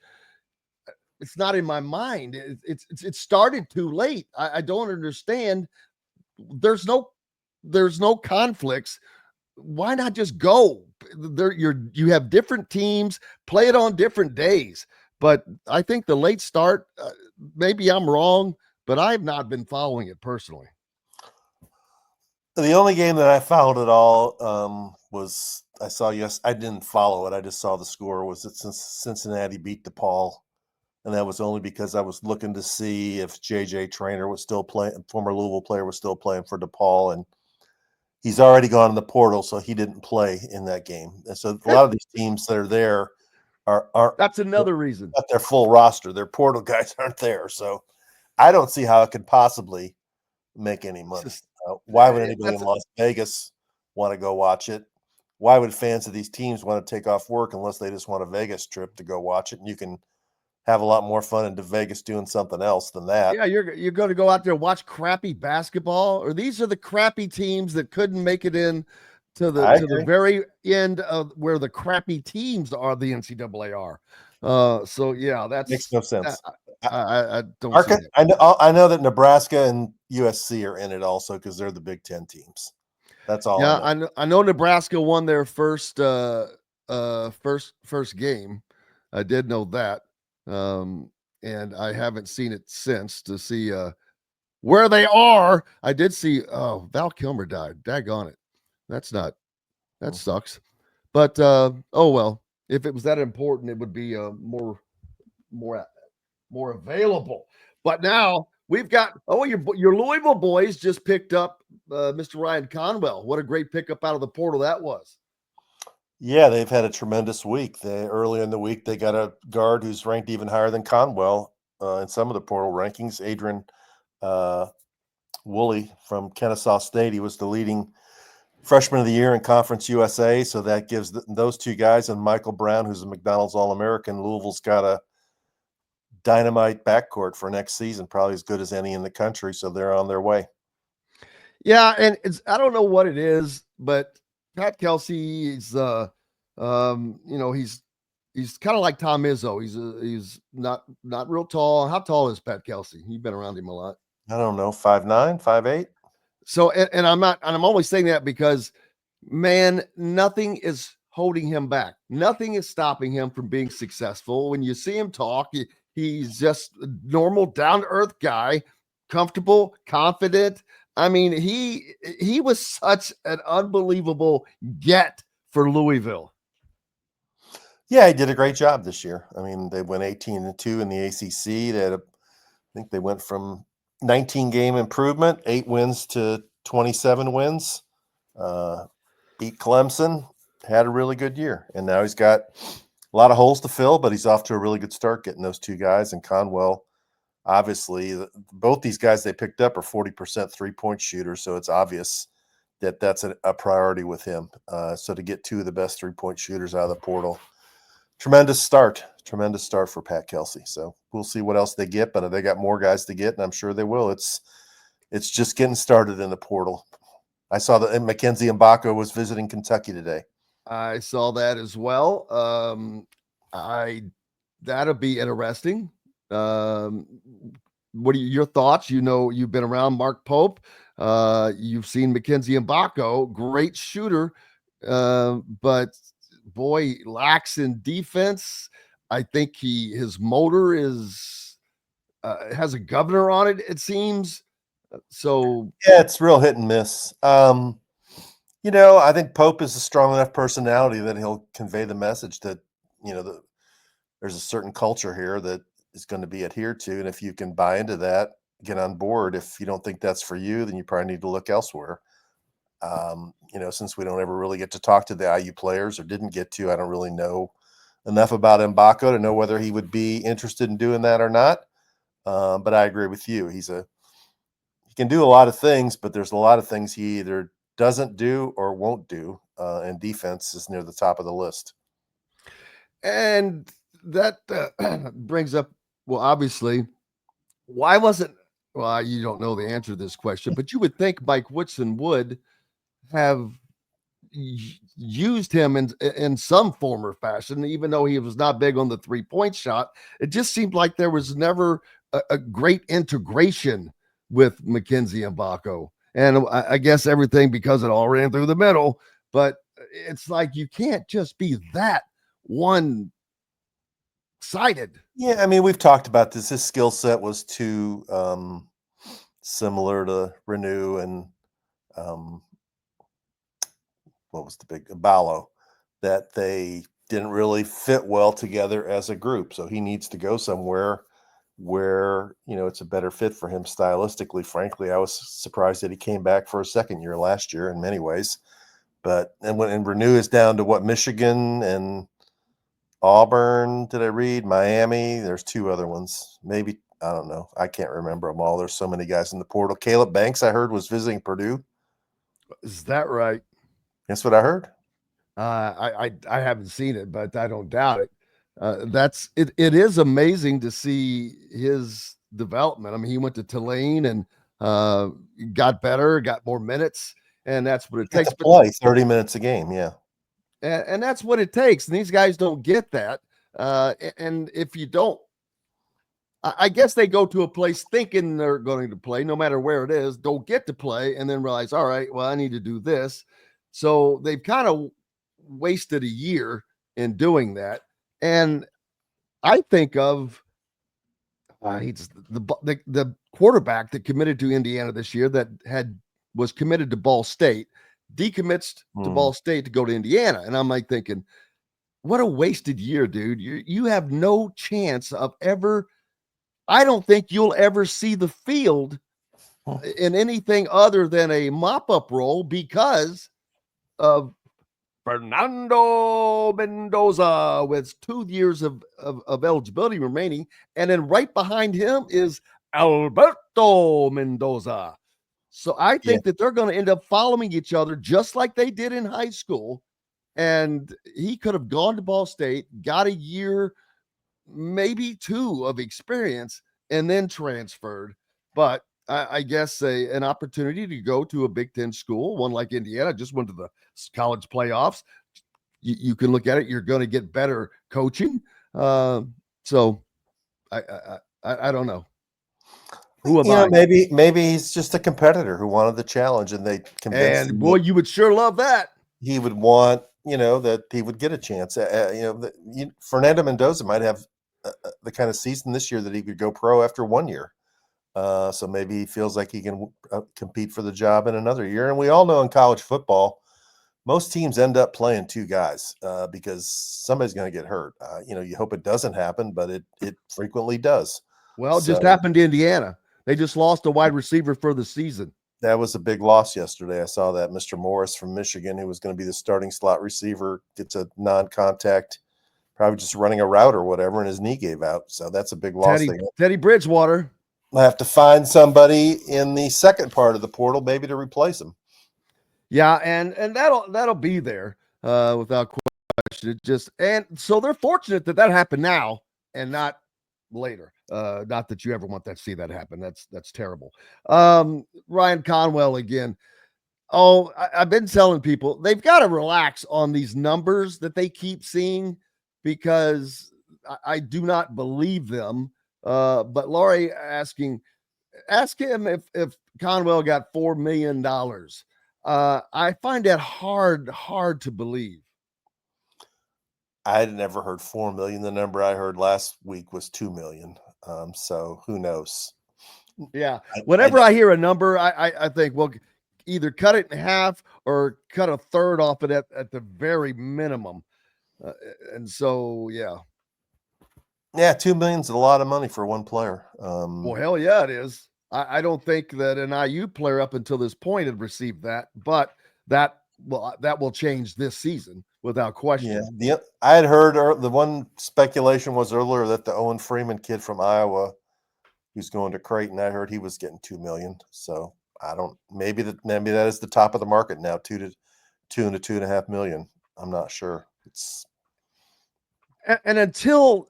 it's not in my mind. It started too late. I don't understand. There's no conflicts. Why not just go there? You have different teams, play it on different days. But I think the late start, maybe I'm wrong, but I've not been following it personally. The only game that I followed at all was I saw. Yes, I didn't follow it. I just saw the score. Was it since Cincinnati beat DePaul, and that was only because I was looking to see if JJ Traynor was still playing. Former Louisville player was still playing for DePaul, and he's already gone in the portal, so he didn't play in that game. And so a lot of these teams that are there aren't. That's another reason. Not their full roster. Their portal guys aren't there, so I don't see how it could possibly make any money. Why would anybody in Las Vegas want to go watch it? Why would fans of these teams want to take off work unless they just want a Vegas trip to go watch it? And you can have a lot more fun in Vegas doing something else than that. Yeah, you're going to go out there and watch crappy basketball, or these are the crappy teams that couldn't make it in to the very end of where the crappy teams are. The NCAA are. So yeah, that makes no sense. I don't see that. I know that Nebraska and USC are in it also because they're the Big Ten teams. That's all. Yeah, I know Nebraska won their first game. I did know that, and I haven't seen it since to see where they are. I did see. Oh, Val Kilmer died. Daggone it. That sucks. But oh well. If it was that important, it would be more available. But now we've got your Louisville boys just picked up Mr. Ryan Conwell. What a great pickup out of the portal that was. Yeah, they've had a tremendous week. Earlier in the week they got a guard who's ranked even higher than Conwell in some of the portal rankings. Adrian Woolley from Kennesaw State. He was the leading freshman of the year in Conference USA. So that gives those two guys and Michael Brown, who's a McDonald's All-American. Louisville's got a dynamite backcourt for next season, probably as good as any in the country. So they're on their way. Yeah, and I don't know what it is, but Pat Kelsey is he's kind of like Tom Izzo. He's not real tall. How tall is Pat Kelsey? You've been around him a lot. I don't know, 5'9", 5'8". So and I'm only saying that because, man, nothing is holding him back. Nothing is stopping him from being successful. When you see him talk, he's just a normal, down-to-earth guy, comfortable, confident. I mean, he was such an unbelievable get for Louisville. Yeah, he did a great job this year. I mean, they went 18-2 in the ACC. I think they went from 19-game improvement, 8 wins to 27 wins. Beat Clemson, had a really good year. And now he's got a lot of holes to fill, but he's off to a really good start getting those two guys. And Conwell, obviously, both these guys they picked up are 40% three-point shooters, so it's obvious that that's a priority with him. So to get two of the best three-point shooters out of the portal, tremendous start for Pat Kelsey. So we'll see what else they get, but they got more guys to get, and I'm sure they will. It's just getting started in the portal. I saw that Mackenzie Mbako was visiting Kentucky today. I saw that as well. That'll be interesting. What are your thoughts? You've been around Mark Pope. You've seen Mackenzie Mbako, great shooter, but boy, lacks in defense. I think his motor has a governor on it. It seems so. Yeah, it's real hit and miss. I think Pope is a strong enough personality that he'll convey the message that there's a certain culture here that is going to be adhered to, and if you can buy into that, get on board. If you don't think that's for you, then you probably need to look elsewhere. Since we don't ever really get to talk to the IU players, or didn't get to, I don't really know enough about Mbako to know whether he would be interested in doing that or not. But I agree with you. He can do a lot of things, but there's a lot of things he either doesn't do or won't do, and defense is near the top of the list. And that brings up, well, obviously, why wasn't, well, you don't know the answer to this question, but you would think Mike Woodson would have used him in some form or fashion, even though he was not big on the 3-point shot. It just seemed like there was never a great integration with McKenzie and Baco. And I guess everything because it all ran through the middle, but it's like you can't just be that one sided. Yeah, I mean, we've talked about this. His skill set was too similar to Renew and what was the big Ballo, that they didn't really fit well together as a group. So he needs to go somewhere where, you know, it's a better fit for him stylistically. Frankly, I was surprised that he came back for a second year last year in many ways. But and Renew is down to what, Michigan and Auburn, did I read? Miami. There's 2 other ones. Maybe, I don't know. I can't remember them all. There's so many guys in the portal. Caleb Banks, I heard, was visiting Purdue. Is that right? That's what I heard. I haven't seen it, but I don't doubt it. It is amazing to see his development. I mean, he went to Tulane and got better, got more minutes, and that's what it takes. To play 30 minutes a game, yeah. And that's what it takes. And these guys don't get that. And if you don't, I guess they go to a place thinking they're going to play, no matter where it is, don't get to play, and then realize, all right, well, I need to do this. So they've kind of wasted a year in doing that. And I think of he's the quarterback that committed to Indiana this year that was committed to Ball State, decommits to Ball State to go to Indiana. And I'm like thinking, what a wasted year, dude. You have no chance of ever. I don't think you'll ever see the field in anything other than a mop-up role because of Fernando Mendoza with 2 years of eligibility remaining. And then right behind him is Alberto Mendoza. So I think that they're going to end up following each other just like they did in high school. And he could have gone to Ball State, got a year, maybe 2 of experience, and then transferred. But I guess an opportunity to go to a Big Ten school, one like Indiana, just went to the college playoffs. You can look at it. You're going to get better coaching. So I don't know. Who am I? Maybe he's just a competitor who wanted the challenge, and they convinced him. And boy, you would sure love that. He would want, that he would get a chance. Fernando Mendoza might have the kind of season this year that he could go pro after 1 year. So maybe he feels like he can compete for the job in another year. And we all know in college football, most teams end up playing 2 guys because somebody's going to get hurt. You hope it doesn't happen, but it frequently does. Well, it just happened to Indiana. They just lost a wide receiver for the season. That was a big loss yesterday. I saw that Mr. Morris from Michigan, who was going to be the starting slot receiver, gets a non-contact, probably just running a route or whatever, and his knee gave out. So that's a big loss. Teddy Bridgewater. I'll have to find somebody in the second part of the portal maybe to replace him. Yeah, and that'll be there without question. And so they're fortunate that happened now and not later. Not that you ever want to see that happen. That's terrible. Ryan Conwell again. Oh, I've been telling people they've got to relax on these numbers that they keep seeing because I do not believe them. But Laurie ask him if Conwell got $4 million. I find that hard to believe. I had never heard 4 million. The number I heard last week was 2 million. So who knows? Yeah. Whenever I hear a number, I think, well, either cut it in half or cut a third off it at the very minimum. And so, yeah. Yeah, 2 million's a lot of money for one player. Well, hell yeah, it is. I don't think that an IU player up until this point had received that, but that will change this season without question. Yeah, I had heard the one speculation was earlier that the Owen Freeman kid from Iowa, who's going to Creighton, I heard he was getting 2 million. So I don't. Maybe that is the top of the market now, 2 to 2.5 million. I'm not sure. And until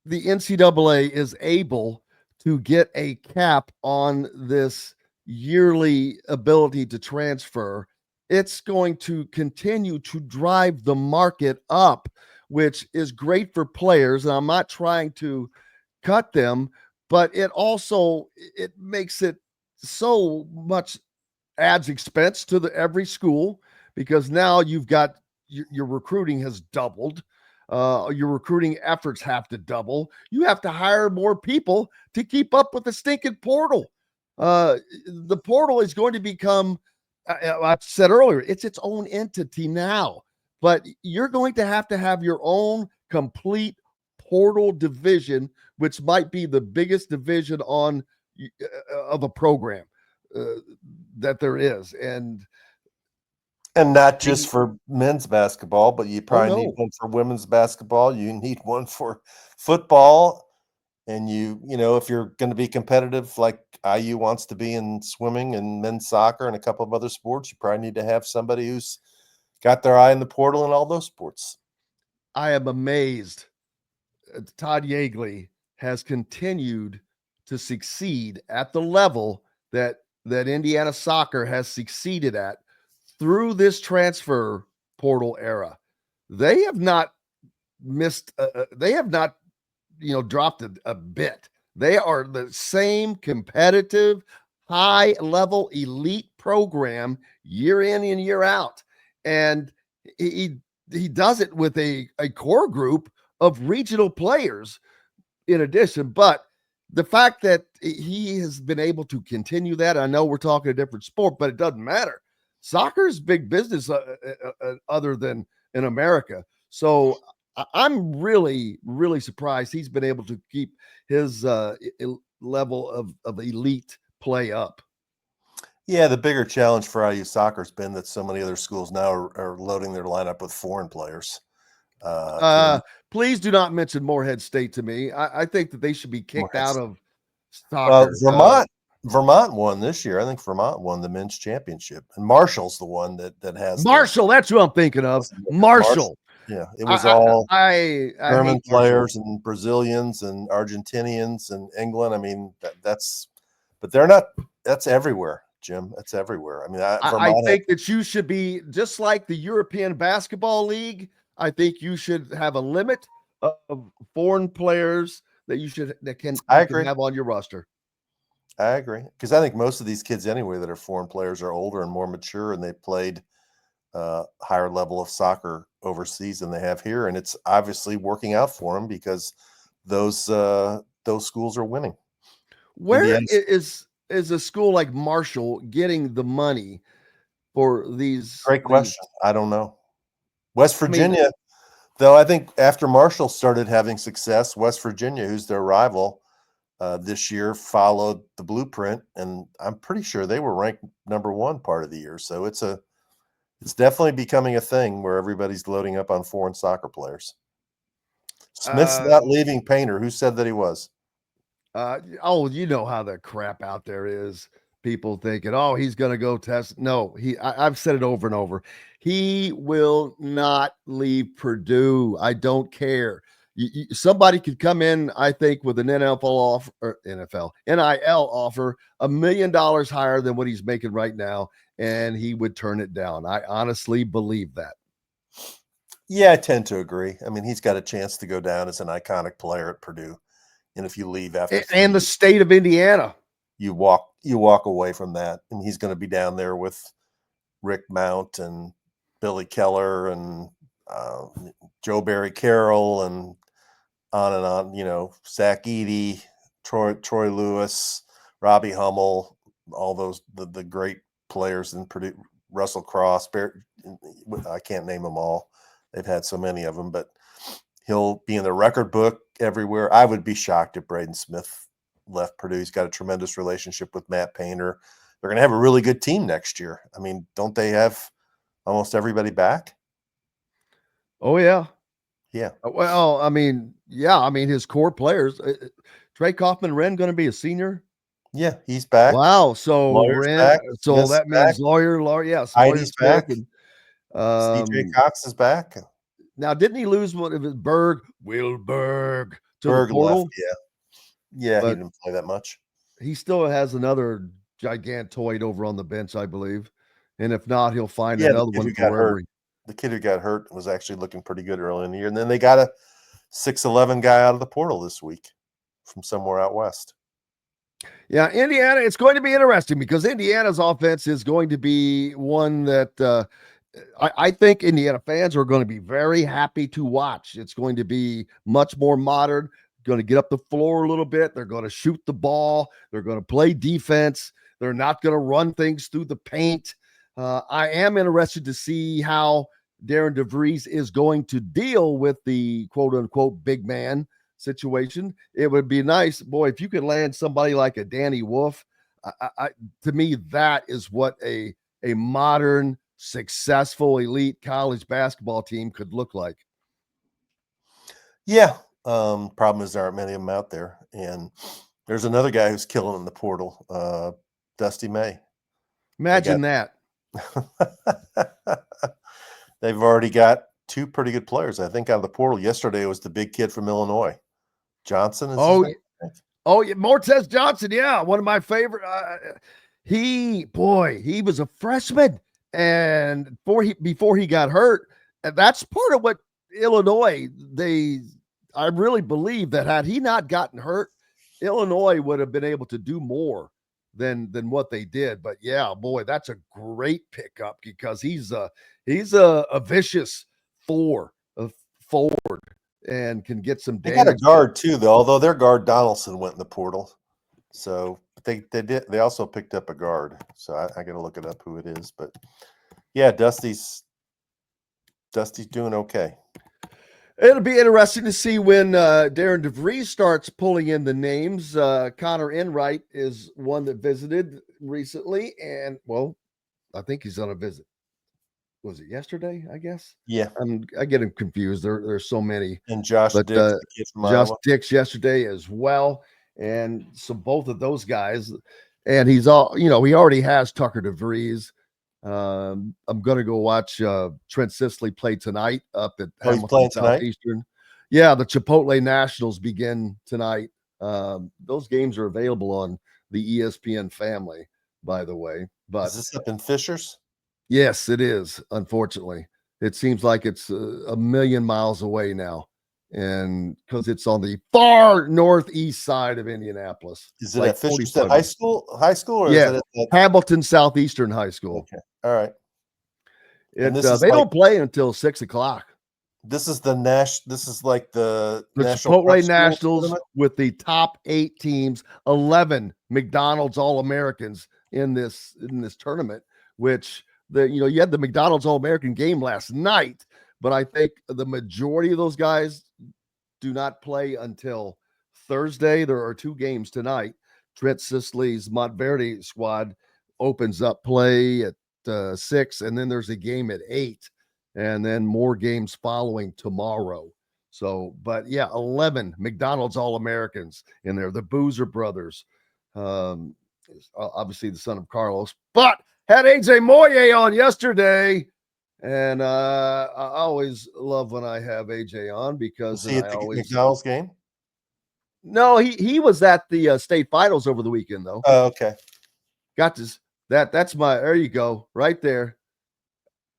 the NCAA is able to get a cap on this yearly ability to transfer, it's going to continue to drive the market up, which is great for players. And I'm not trying to cut them, but it makes it so much, adds expense to every school, because now you've got your recruiting has doubled. Your recruiting efforts have to double. You have to hire more people to keep up with the stinking portal. The portal is going to become, I said earlier, it's its own entity now, but you're going to have your own complete portal division, which might be the biggest division of a program that there is. And not just for men's basketball, but you probably need no. one for women's basketball. You need one for football. And you know, if you're going to be competitive like IU wants to be in swimming and men's soccer and a couple of other sports, you probably need to have somebody who's got their eye in the portal in all those sports. I am amazed. Todd Yeagley has continued to succeed at the level that Indiana soccer has succeeded at through this transfer portal era. They have not missed. They have not, dropped a bit. They are the same competitive, high level, elite program year in and year out, and he does it with a core group of regional players in addition. But the fact that he has been able to continue that, I know we're talking a different sport, but it doesn't matter. Soccer is big business other than in America. So I'm really, really surprised he's been able to keep his level of elite play up. Yeah, the bigger challenge for IU soccer has been that so many other schools now are loading their lineup with foreign players. Please do not mention Morehead State to me. I think that they should be kicked out of soccer. Vermont won this year. I think Vermont won the men's championship, and Marshall's the one that has Marshall. That's who I'm thinking of. Marshall. Yeah, it was all I German players and Brazilians and Argentinians and England. I mean, but they're not. That's everywhere, Jim. That's everywhere. I mean, I think that you should be just like the European Basketball League. I think you should have a limit of foreign players that can have on your roster. I agree, because I think most of these kids anyway that are foreign players are older and more mature, and they played higher level of soccer overseas than they have here, and it's obviously working out for them because those schools are winning. Where is a school like Marshall getting the money for these? Great question. I don't know. West Virginia, though, I think after Marshall started having success, West Virginia, who's their rival this year, followed the blueprint, and I'm pretty sure they were ranked number one part of the year. So it's definitely becoming a thing where everybody's loading up on foreign soccer players. Smith's not leaving Painter. Who said that he was? You know how the crap out there is. People thinking, oh, he's going to go test. No, I've said it over and over. He will not leave Purdue. I don't care. Somebody could come in, I think, with an NIL offer, $1 million higher than what he's making right now, and he would turn it down. I honestly believe that. Yeah, I tend to agree. I mean, he's got a chance to go down as an iconic player at Purdue, and if you leave after and the state of Indiana, you walk away from that, and he's going to be down there with Rick Mount and Billy Keller and Joe Barry Carroll and on, Zach Edey, Troy Lewis, Robbie Hummel, all those, the great players in Purdue, Russell Cross, I can't name them all. They've had so many of them, but he'll be in the record book everywhere. I would be shocked if Braden Smith left Purdue. He's got a tremendous relationship with Matt Painter. They're going to have a really good team next year. I mean, don't they have almost everybody back? Oh, yeah. Yeah. Well, I mean, his core players. Trey Kaufman-Renn going to be a senior? Yeah, he's back. Wow. So Lawyer's Renn, back. so Smith's that back. means lawyer. Yes, Heidi's back. And, CJ Cox is back. Now, didn't he lose one of his Wilberg to Berg the portal? left, yeah. Yeah, he but didn't play that much. he still has another gigantoid over on the bench, I believe. And if not, he'll find Yeah, the another kid one who for got wherever hurt. The kid who got hurt was actually looking pretty good early in the year. And then they got a 6'11" guy out of the portal this week from somewhere out west. Yeah, Indiana, it's going to be interesting because Indiana's offense is going to be one that I think Indiana fans are going to be very happy to watch. It's going to be much more modern, going to get up the floor a little bit. They're going to shoot the ball. They're going to play defense. They're not going to run things through the paint. I am interested to see how Darian DeVries is going to deal with the quote-unquote big man situation. It would be nice, boy, if you could land somebody like a Danny Wolf. To me, that is what a modern, successful, elite college basketball team could look like. Yeah. Problem is there aren't many of them out there. And there's another guy who's killing in the portal, Dusty May. Imagine that. They've already got two pretty good players, I think, out of the portal. Yesterday was the big kid from Illinois. Johnson is his name? Oh, yeah, Mortez Johnson, yeah, one of my favorite. He was a freshman, and before he got hurt, and that's part of what Illinois. I really believe that had he not gotten hurt, Illinois would have been able to do more than what they did. But yeah, boy, that's a great pickup because he's a vicious forward and can get some damage. They got a guard too, though. Although their guard Donaldson went in the portal, so they also picked up a guard. So I got to look it up who it is. But yeah, Dusty's doing okay. It'll be interesting to see when Darian DeVries starts pulling in the names. Connor Enright is one that visited recently, and well, I think he's on a visit. Was it yesterday? I guess. Yeah, I get him confused. There's so many. And Josh Dix, the kid from Josh Iowa. Dix yesterday as well, and so both of those guys. And he's all he already has Tucker DeVries. I'm gonna go watch Trent Sisley play tonight up at Hamilton Southeastern. Yeah, the Chipotle Nationals begin tonight. Those games are available on the ESPN family, by the way. But is this up in Fishers? Yes, it is. Unfortunately, it seems like it's a million miles away now, and because it's on the far northeast side of Indianapolis. Is it at Fishers High School? Or yeah, is it at Hamilton Southeastern High School. Okay, all right. They don't play until 6:00. This is This is like the Chipotle Nationals with the top 8 teams, 11 McDonald's All-Americans in this tournament, which you had the McDonald's All-American game last night, but I think the majority of those guys do not play until Thursday. There are 2 games tonight. Trent Sisley's Montverde squad opens up play at 6, and then there's a game at 8, and then more games following tomorrow. So, but yeah, 11 McDonald's All-Americans in there. The Boozer brothers, obviously the son of Carlos, but had AJ Moye on yesterday, and I always love when I have AJ on because was he at the McDonald's game? No, he was at the state finals over the weekend though. Oh, okay. Got this. That's there you go, right there.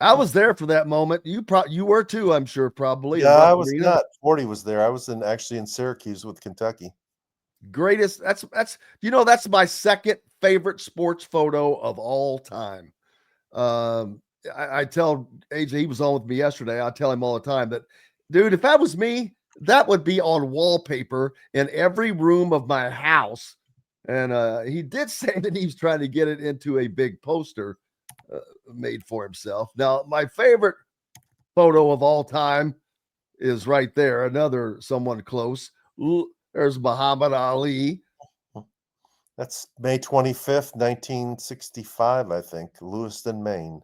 I was there for that moment. You were too, I'm sure, probably. Yeah, I was not. 40 was there. I was actually in Syracuse with Kentucky. Greatest. That's my second favorite sports photo of all time. I tell AJ, he was on with me yesterday. I tell him all the time that, dude, if that was me, that would be on wallpaper in every room of my house. And he did say that he's trying to get it into a big poster made for himself. Now, my favorite photo of all time is right there. Another someone close. There's Muhammad Ali. That's May 25th, 1965, I think, Lewiston, Maine.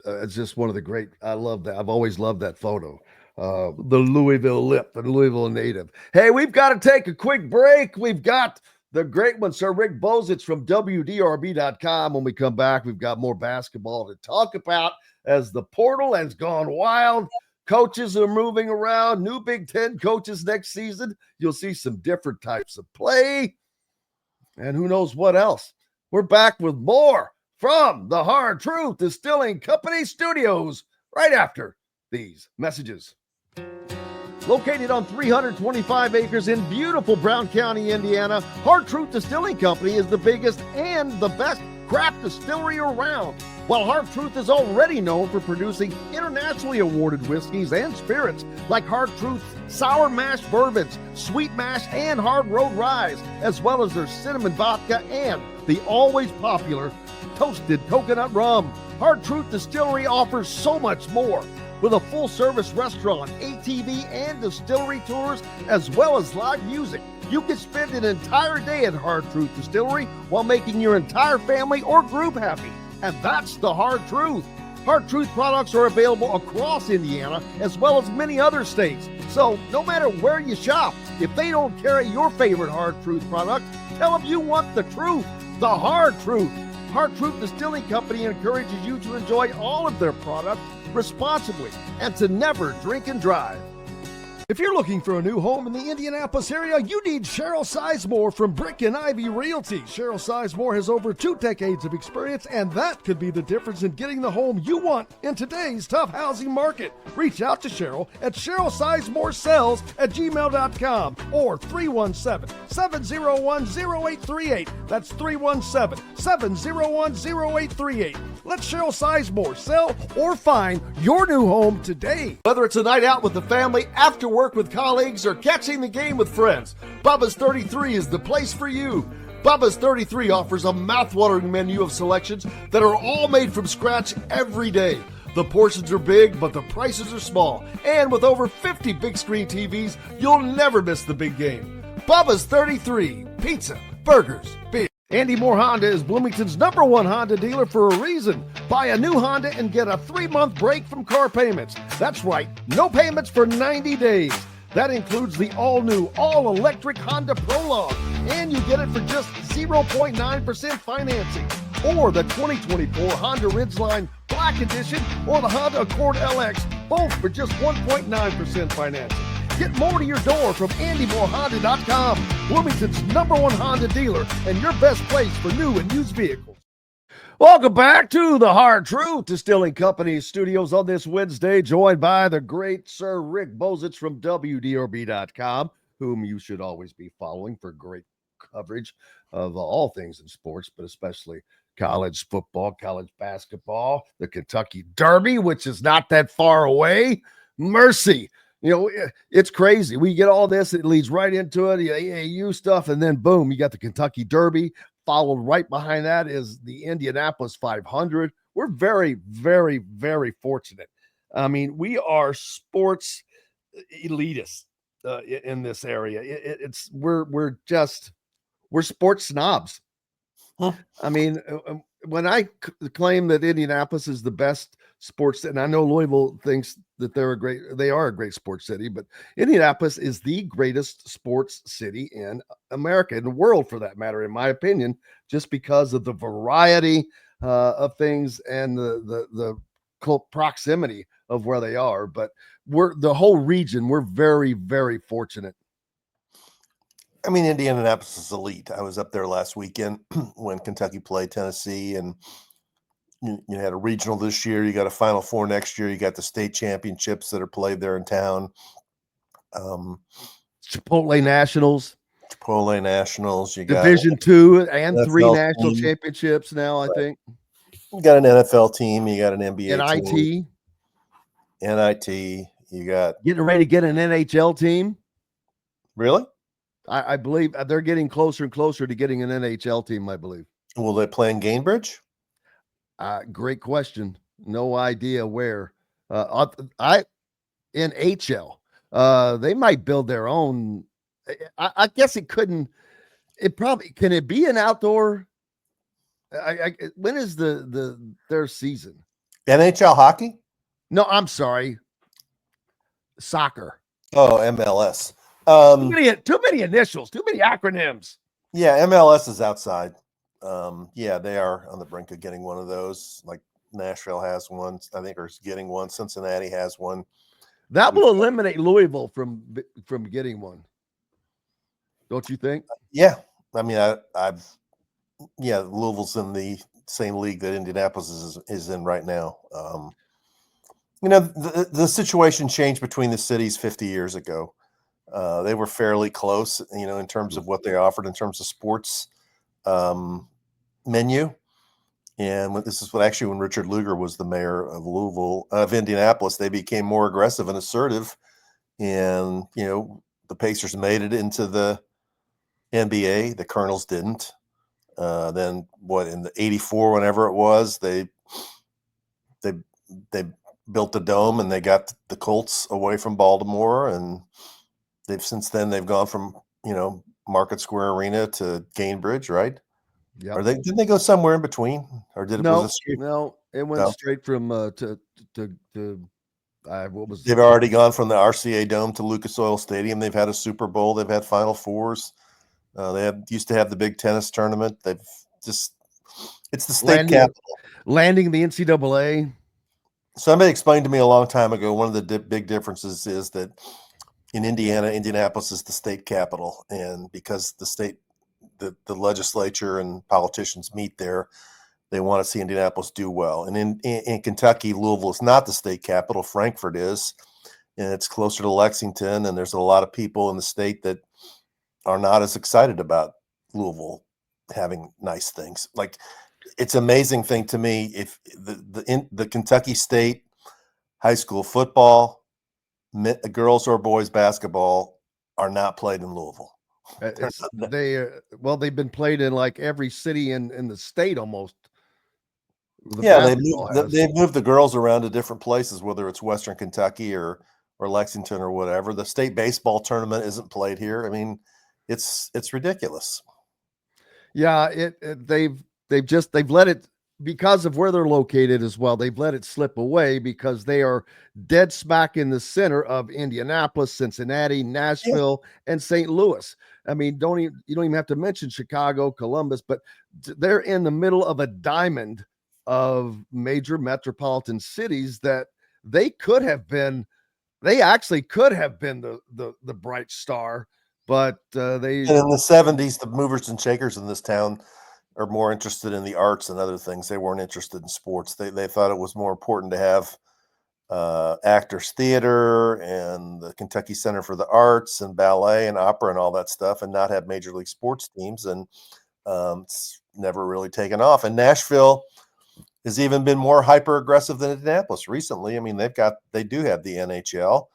It's just one of the great. I love that. I've always loved that photo. The Louisville Lip, the Louisville native. Hey, we've got to take a quick break. We've got the great one, Sir Rick Bozich from WDRB.com. When we come back, we've got more basketball to talk about as the portal has gone wild. Coaches are moving around. New Big Ten coaches next season. You'll see some different types of play. And who knows what else. We're back with more from the Hard Truth Distilling Company studios right after these messages. Located on 325 acres in beautiful Brown County, Indiana, Hard Truth Distilling Company is the biggest and the best craft distillery around. While Hard Truth is already known for producing internationally awarded whiskeys and spirits like Hard Truth's sour mash bourbons, sweet mash, and hard road ryes, as well as their cinnamon vodka and the always popular toasted coconut rum. Hard Truth Distillery offers so much more. With a full-service restaurant, ATV, and distillery tours, as well as live music, you can spend an entire day at Hard Truth Distillery while making your entire family or group happy. And that's the Hard Truth. Hard Truth products are available across Indiana, as well as many other states. So no matter where you shop, if they don't carry your favorite Hard Truth product, tell them you want the truth, the Hard Truth. Hard Truth Distilling Company encourages you to enjoy all of their products responsibly and to never drink and drive. If you're looking for a new home in the Indianapolis area, you need Cheryl Sizemore from Brick and Ivy Realty. Cheryl Sizemore has over 2 decades of experience, and that could be the difference in getting the home you want in today's tough housing market. Reach out to Cheryl at CherylSizemoreSells@gmail.com or 317-701-0838. That's 317-701-0838. Let Cheryl Sizemore sell or find your new home today. Whether it's a night out with the family, after work with colleagues, or catching the game with friends, Bubba's 33 is the place for you. Bubba's 33 offers a mouthwatering menu of selections that are all made from scratch every day. The portions are big, but the prices are small. And with over 50 big screen TVs, you'll never miss the big game. Bubba's 33, pizza, burgers, beer. Andy Moore Honda is Bloomington's #1 Honda dealer for a reason. Buy a new Honda and get a 3-month break from car payments. That's right, no payments for 90 days. That includes the all-new, all-electric Honda Prologue, and you get it for just 0.9% financing. Or the 2024 Honda Ridgeline Black Edition or the Honda Accord LX, both for just 1.9% financing. Get more to your door from AndyMooreHonda.com, Bloomington's #1 Honda dealer and your best place for new and used vehicles. Welcome back to the Hard Truth Distilling Company studios on this Wednesday, joined by the great Sir Rick Bozich from WDRB.com, whom you should always be following for great coverage of all things in sports, but especially college football, college basketball, the Kentucky Derby, which is not that far away. Mercy. You know, it's crazy. We get all this, it leads right into it, the AAU stuff, and then boom, you got the Kentucky Derby. Followed right behind that is the Indianapolis 500. We're very, very, very fortunate. I mean, we are sports elitists in this area. We're sports snobs. Huh. I mean, when I claim that Indianapolis is the best sports, and I know Louisville thinks that they are a great sports city, but Indianapolis is the greatest sports city in America, in the world for that matter, in my opinion, just because of the variety of things and the proximity of where they are. But the whole region, we're very, very fortunate. I mean, Indianapolis is elite. I was up there last weekend when Kentucky played Tennessee, and you had a regional this year. You got a Final Four next year. You got the state championships that are played there in town. Chipotle Nationals. You got Division II and NFL 3 national team. Championships now, I think. You got an NFL team. You got an NBA team. NIT. You got getting ready to get an NHL team. Really? I believe they're getting closer and closer to getting an NHL team, I believe. Will they play in Gainbridge? Great question. No idea where. NHL. They might build their own. I guess it couldn't. Can it be an outdoor? When is their season? NHL hockey? No, I'm sorry. Soccer. Oh, MLS. Too many initials, too many acronyms. Yeah, MLS is outside. Yeah, they are on the brink of getting one of those. Like Nashville has one, I think, or is getting one. Cincinnati has one. That will eliminate Louisville from getting one. Don't you think? Yeah. I mean, Louisville's in the same league that Indianapolis is in right now. The situation changed between the cities 50 years ago. They were fairly close, in terms of what they offered in terms of sports menu. And this is when Richard Lugar was the mayor of Indianapolis, they became more aggressive and assertive. And, the Pacers made it into the NBA. The Colonels didn't. Then in the 84, whenever it was, they built the dome and they got the Colts away from Baltimore. And since then they've gone from, Market Square Arena to Gainbridge, right? Yeah. Or didn't they go somewhere in between, or No, it went straight from what was They've already gone from the RCA Dome to Lucas Oil Stadium. They've had a Super Bowl. They've had Final Fours. They used to have the big tennis tournament. It's the state capital. Landing the NCAA. Somebody explained to me a long time ago, one of the big differences is that in Indiana, Indianapolis is the state capital. And because the legislature and politicians meet there, they want to see Indianapolis do well. And in Kentucky, Louisville is not the state capital. Frankfort is, and it's closer to Lexington. And there's a lot of people in the state that are not as excited about Louisville having nice things. Like, it's an amazing thing to me if the Kentucky State high school football, girls or boys basketball are not played in Louisville. They've been played in like every city in the state almost. They've moved the girls around to different places, whether it's Western Kentucky or Lexington or whatever. The state baseball tournament isn't played here. I mean, it's ridiculous. Yeah, they've let it, because of where they're located as well. They've let it slip away because they are dead smack in the center of Indianapolis, Cincinnati, Nashville, and St. Louis. I mean, you don't even have to mention Chicago, Columbus, but they're in the middle of a diamond of major metropolitan cities that they actually could have been the bright star, but and in the 70s, the movers and shakers in this town are more interested in the arts and other things. They weren't interested in sports. They thought it was more important to have Actors Theater and the Kentucky Center for the Arts and ballet and opera and all that stuff, and not have major league sports teams. And it's never really taken off. And Nashville has even been more hyper aggressive than Indianapolis recently. I mean, they do have the NHL.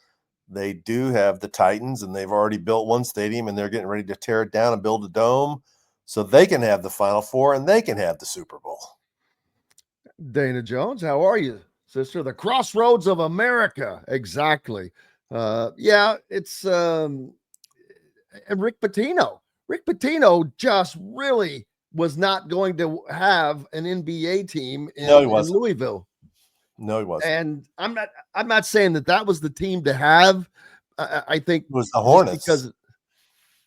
They do have the Titans, and they've already built one stadium, and they're getting ready to tear it down and build a dome so they can have the Final Four and they can have the Super Bowl. Dana Jones, how are you, sister? The crossroads of America. Exactly. It's and Rick Pitino. Rick Pitino just really was not going to have an NBA team in Louisville. No, he wasn't. And I'm not saying that was the team to have. I think it was the Hornets.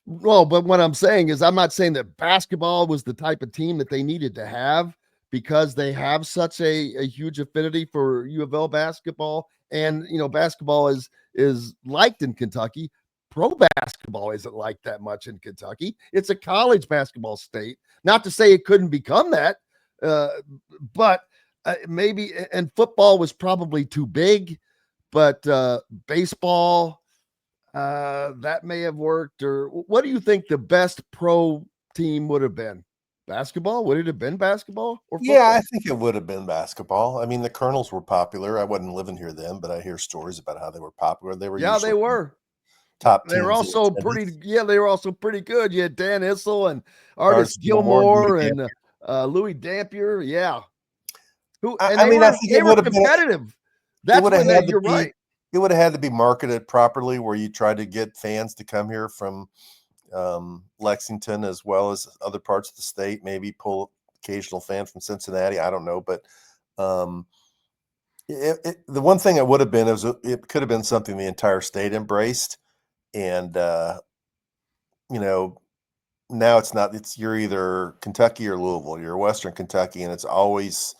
But what I'm saying is, I'm not saying that basketball was the type of team that they needed to have, because they have such a huge affinity for U of L basketball. And, basketball is liked in Kentucky. Pro basketball isn't like that much in Kentucky. It's a college basketball state. Not to say it couldn't become that, but maybe, and football was probably too big, but baseball, that may have worked. Or what do you think the best pro team would have been? Basketball? Would it have been basketball or football? Yeah, I think it would have been basketball. I mean, the Colonels were popular. I wasn't living here then, but I hear stories about how they were popular. They were top. They were also pretty. Yeah, they were also pretty good. You had Dan Issel and Artis Gilmore and Louis Dampier. Yeah. I think they were competitive. That's when you're right. It would have had to be marketed properly, where you try to get fans to come here from Lexington as well as other parts of the state. Maybe pull occasional fan from Cincinnati. I don't know, but the one thing it would have been is it could have been something the entire state embraced. And now it's not. You're either Kentucky or Louisville. You're Western Kentucky, and it's always.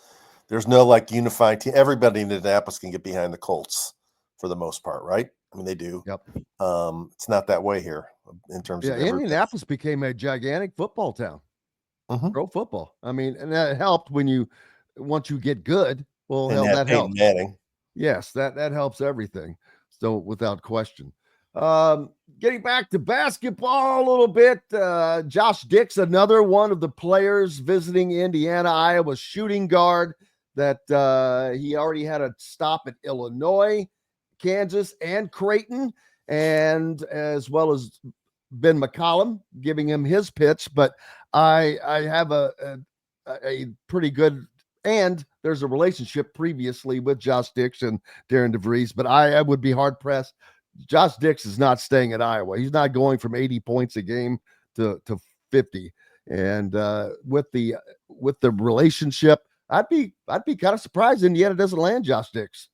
There's no like unified team. Everybody in Indianapolis can get behind the Colts. for the most part, right? I mean, they do. Yep. It's not that way here in terms of Indianapolis became a gigantic football town. Pro football. I mean, and that helped once you get good. Well, and hell, that Peyton helps. Manning. Yes, that helps everything. So without question. Getting back to basketball a little bit, Josh Dix, another one of the players visiting Indiana, Iowa shooting guard that he already had a stop at Illinois, Kansas, and Creighton, and as well as Ben McCollum giving him his pitch. But I have a pretty good, and there's a relationship previously with Josh Dix and Darian DeVries, but I would be hard pressed. Josh Dix is not staying at Iowa. He's not going from 80 points a game to 50. And with the relationship, I'd be kind of surprised Indiana doesn't land Josh Dix.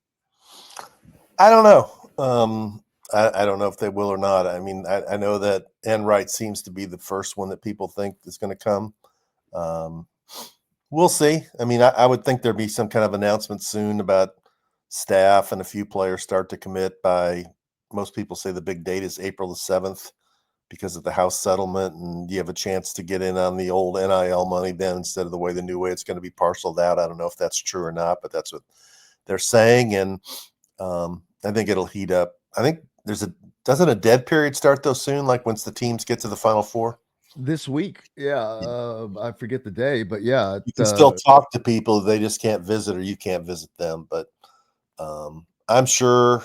I don't know. I don't know if they will or not. I mean, I know that Enright seems to be the first one that people think is going to come. We'll see. I mean, I would think there'd be some kind of announcement soon about staff and a few players start to commit by, most people say the big date is April the 7th because of the House settlement, and you have a chance to get in on the old NIL money then instead of the new way it's going to be parceled out. I don't know if that's true or not, but that's what they're saying. And I think it'll heat up. I think doesn't a dead period start though soon, like once the teams get to the Final Four? This week. Yeah. I forget the day, but yeah. You can still talk to people. They just can't visit, or you can't visit them. But I'm sure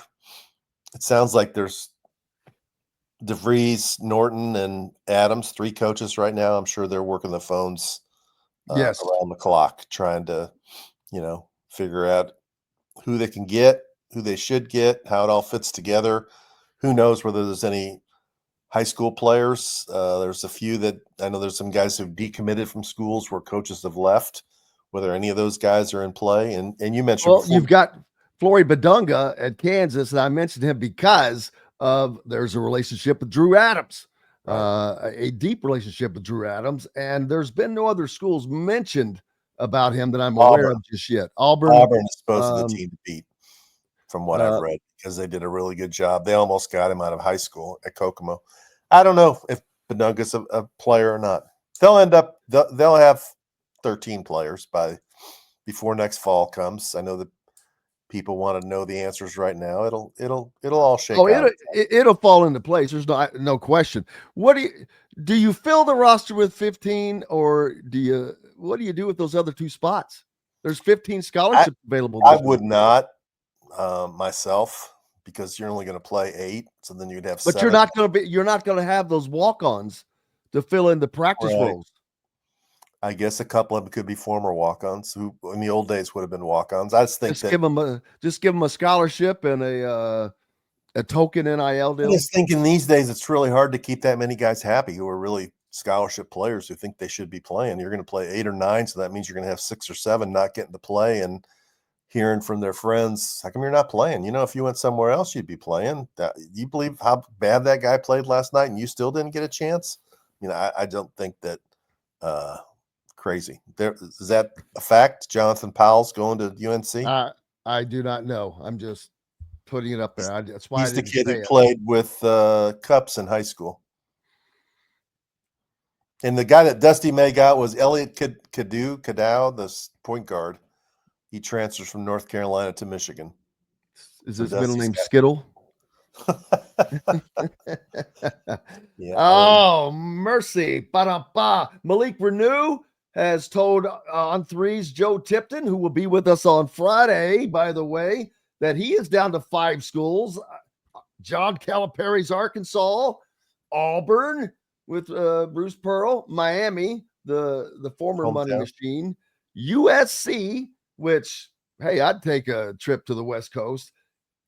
it sounds like there's DeVries, Norton, and Adams, 3 coaches right now. I'm sure they're working the phones around the clock, trying to, figure out who they can get, who they should get, how it all fits together. Who knows whether there's any high school players. There's a few that I know there's some guys who've decommitted from schools where coaches have left, whether any of those guys are in play. And you mentioned, well, you've got Flory Badunga at Kansas, and I mentioned him because there's a relationship with Drew Adams, a deep relationship with Drew Adams, and there's been no other schools mentioned about him that I'm aware of just yet. Auburn is supposed to the team to beat, from what I've read, because they did a really good job. They almost got him out of high school at Kokomo. I don't know if Badunga's a player or not. They'll have 13 players before next fall comes. I know that people want to know the answers right now. It'll all shake out. It'll fall into place. There's no question. What do you fill the roster with 15, or what do you do with those other 2 spots? There's 15 scholarships available. I would not myself, because you're only going to play 8. So then you'd have 7. But you're not going to have those walk-ons to fill in the practice roles. I guess a couple of them could be former walk-ons who in the old days would have been walk-ons. I just think give them a scholarship and a token NIL deal. I just think in these days it's really hard to keep that many guys happy who are really scholarship players who think they should be playing. You're going to play 8 or 9, so that means you're going to have 6 or 7 not getting to play and hearing from their friends, how come you're not playing? If you went somewhere else, you'd be playing. You believe how bad that guy played last night and you still didn't get a chance? I don't think that crazy. Is that a fact? Jonathan Powell's going to UNC? I do not know. I'm just putting it up there. That's why he's the kid who played with Cups in high school. And the guy that Dusty May got was Elliot Cadow, the point guard. He transfers from North Carolina to Michigan. Is his middle name Skittle? Yeah. Oh, mercy. Ba-da-ba. Malik Renew has told On Three's Joe Tipton, who will be with us on Friday, by the way, that he is down to 5 schools. John Calipari's Arkansas, Auburn with Bruce Pearl, Miami, the former Hometown. Money Machine, USC, which, hey, I'd take a trip to the West Coast,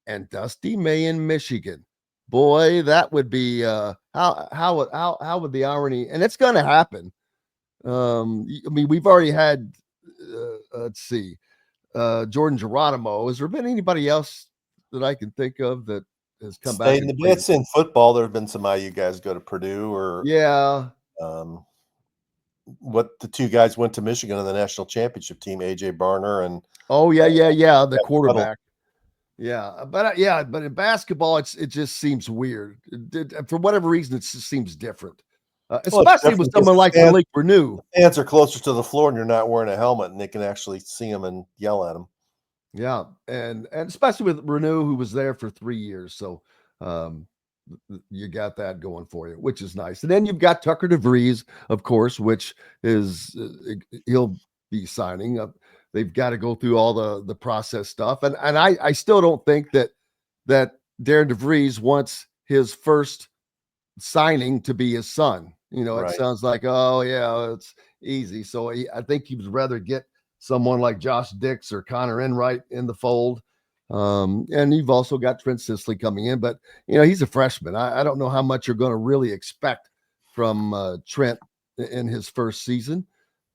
and Dusty May in Michigan. Boy, that would be how would the irony, and it's going to happen. We've already had let's see, Jordan Geronimo. Has there been anybody else that I can think of that has come back? It's in football. There have been some IU guys go to Purdue, or what the 2 guys went to Michigan on the national championship team, AJ Barner and the quarterback. Yeah, but in basketball, it just seems weird. For whatever reason, it just seems different, Well, it's especially different with because someone the like fans- Malik Renew. Fans are closer to the floor, and you're not wearing a helmet, and they can actually see them and yell at them. Yeah, and especially with Renew, who was there for 3 years, so you got that going for you, which is nice. And then you've got Tucker DeVries, of course, which is he'll be signing up. They've got to go through all the process stuff, and I still don't think that Darian DeVries wants his first signing to be his son. It Right. sounds like, oh yeah, it's easy. So I think he would rather get someone like Josh Dix or Connor Enright in the fold. And you've also got Trent Sisley coming in, but he's a freshman. I don't know how much you're going to really expect from Trent in his first season,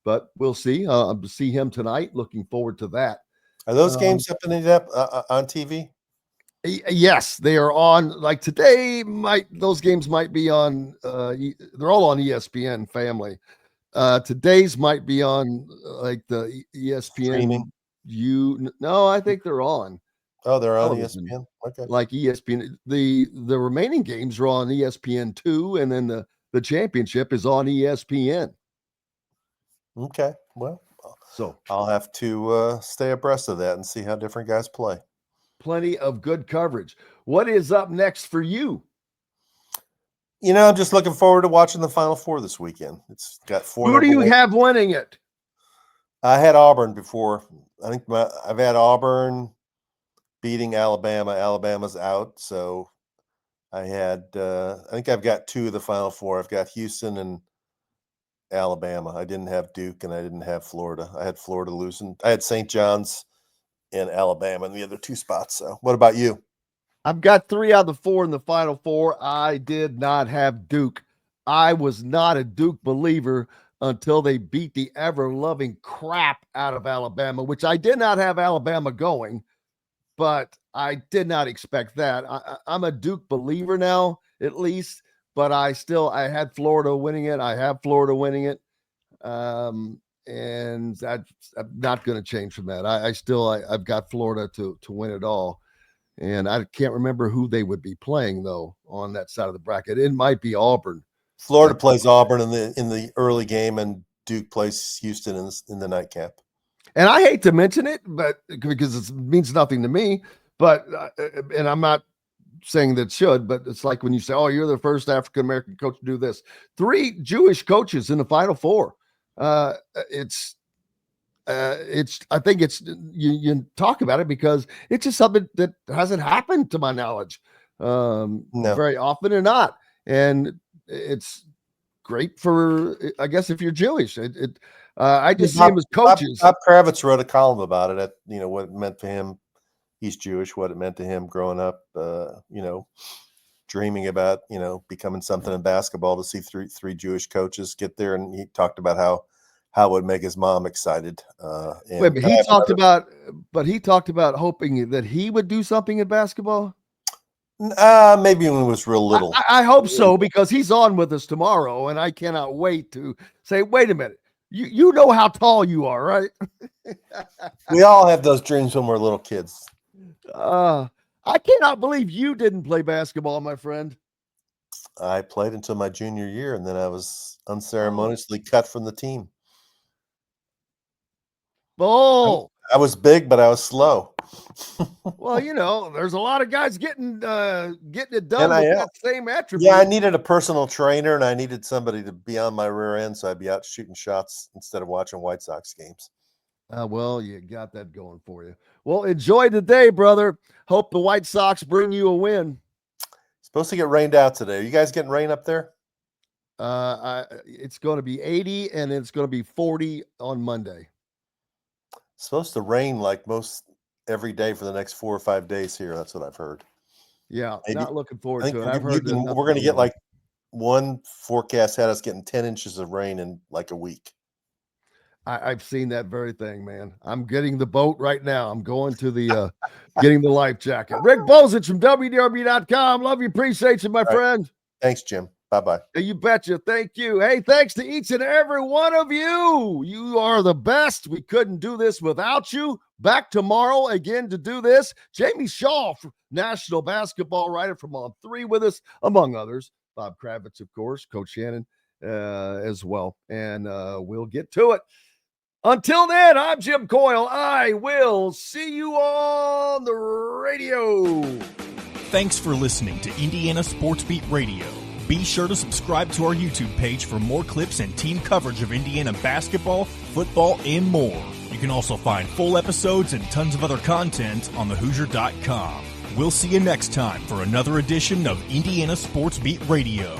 but we'll see. See him tonight. Looking forward to that. Are those games up on TV? Yes, they are on. Like today, those games might be on. They're all on ESPN Family. Today's might be on like the ESPN. Streaming? No, I think they're on. Oh, they're on television. ESPN. Okay. Like ESPN. The remaining games are on ESPN2, and then the championship is on ESPN. Okay. Well, So I'll have to stay abreast of that and see how different guys play. plenty of good coverage. What is up next for you? I'm just looking forward to watching the Final Four this weekend. It's got 4. Who do you have winning it? I had Auburn before. I think I've had Auburn beating Alabama. Alabama's out, so I think I've got 2 of the Final Four. I've got Houston and Alabama. I didn't have Duke, and I didn't have Florida. I had Florida losing. I had St. John's and Alabama in the other 2 spots. So, what about you? I've got 3 out of the 4 in the Final Four. I did not have Duke. I was not a Duke believer until they beat the ever-loving crap out of Alabama, which I did not have Alabama going, but I did not expect that. I'm a Duke believer now, at least, but I had Florida winning it. I have Florida winning it. And I'm not going to change from that. I've got Florida to win it all. And I can't remember who they would be playing though on that side of the bracket. It might be Auburn. Florida plays Auburn in the early game, and Duke plays Houston in the nightcap. And I hate to mention it, but because it means nothing to me. But and I'm not saying that it should, but it's like when you say, "Oh, you're the first African American coach to do this." 3 Jewish coaches in the Final Four. I think it's you talk about it because it's just something that hasn't happened to my knowledge very often or not. And it's great for, I guess, if you're Jewish. I just see him as coaches. Bob Kravitz wrote a column about it, what it meant to him. He's Jewish, what it meant to him growing up, dreaming about, becoming something in basketball, to see three Jewish coaches get there. And he talked about how it would make his mom excited. But he talked about hoping that he would do something in basketball. Maybe when he was real little. I hope so, because he's on with us tomorrow, and I cannot wait to say, wait a minute, you know how tall you are, right? We all have those dreams when we're little kids. I cannot believe you didn't play basketball, my friend. I played until my junior year, and then I was unceremoniously cut from the team. Oh, I was big, but I was slow. Well, there's a lot of guys getting it done with that same attribute. Yeah, I needed a personal trainer, and I needed somebody to be on my rear end, so I'd be out shooting shots instead of watching White Sox games. Well, you got that going for you. Well, enjoy the day, brother. Hope the White Sox bring you a win. Supposed to get rained out today. Are you guys getting rain up there? It's going to be 80, and it's going to be 40 on Monday. It's supposed to rain like most every day for the next 4 or 5 days here. That's what I've heard. Yeah, Maybe. not looking forward I to it. think I've heard that we're going to get like one forecast had us getting 10 inches of rain in like a week. I've seen that very thing, man. I'm getting the boat right now. I'm going to the getting the life jacket. Rick Bozich from WDRB.com. Love you. Appreciate you, my friend. Thanks, Jim. Bye-bye. You betcha. Thank you. Hey, thanks to each and every one of you. You are the best. We couldn't do this without you. Back tomorrow again to do this. Jamie Shaw, national basketball writer from On 3 with us, among others. Bob Kravitz, of course, Coach Shannon as well. And we'll get to it. Until then, I'm Jim Coyle. I will see you on the radio. Thanks for listening to Indiana Sports Beat Radio. Be sure to subscribe to our YouTube page for more clips and team coverage of Indiana basketball, football, and more. You can also find full episodes and tons of other content on thehoosier.com. We'll see you next time for another edition of Indiana Sports Beat Radio.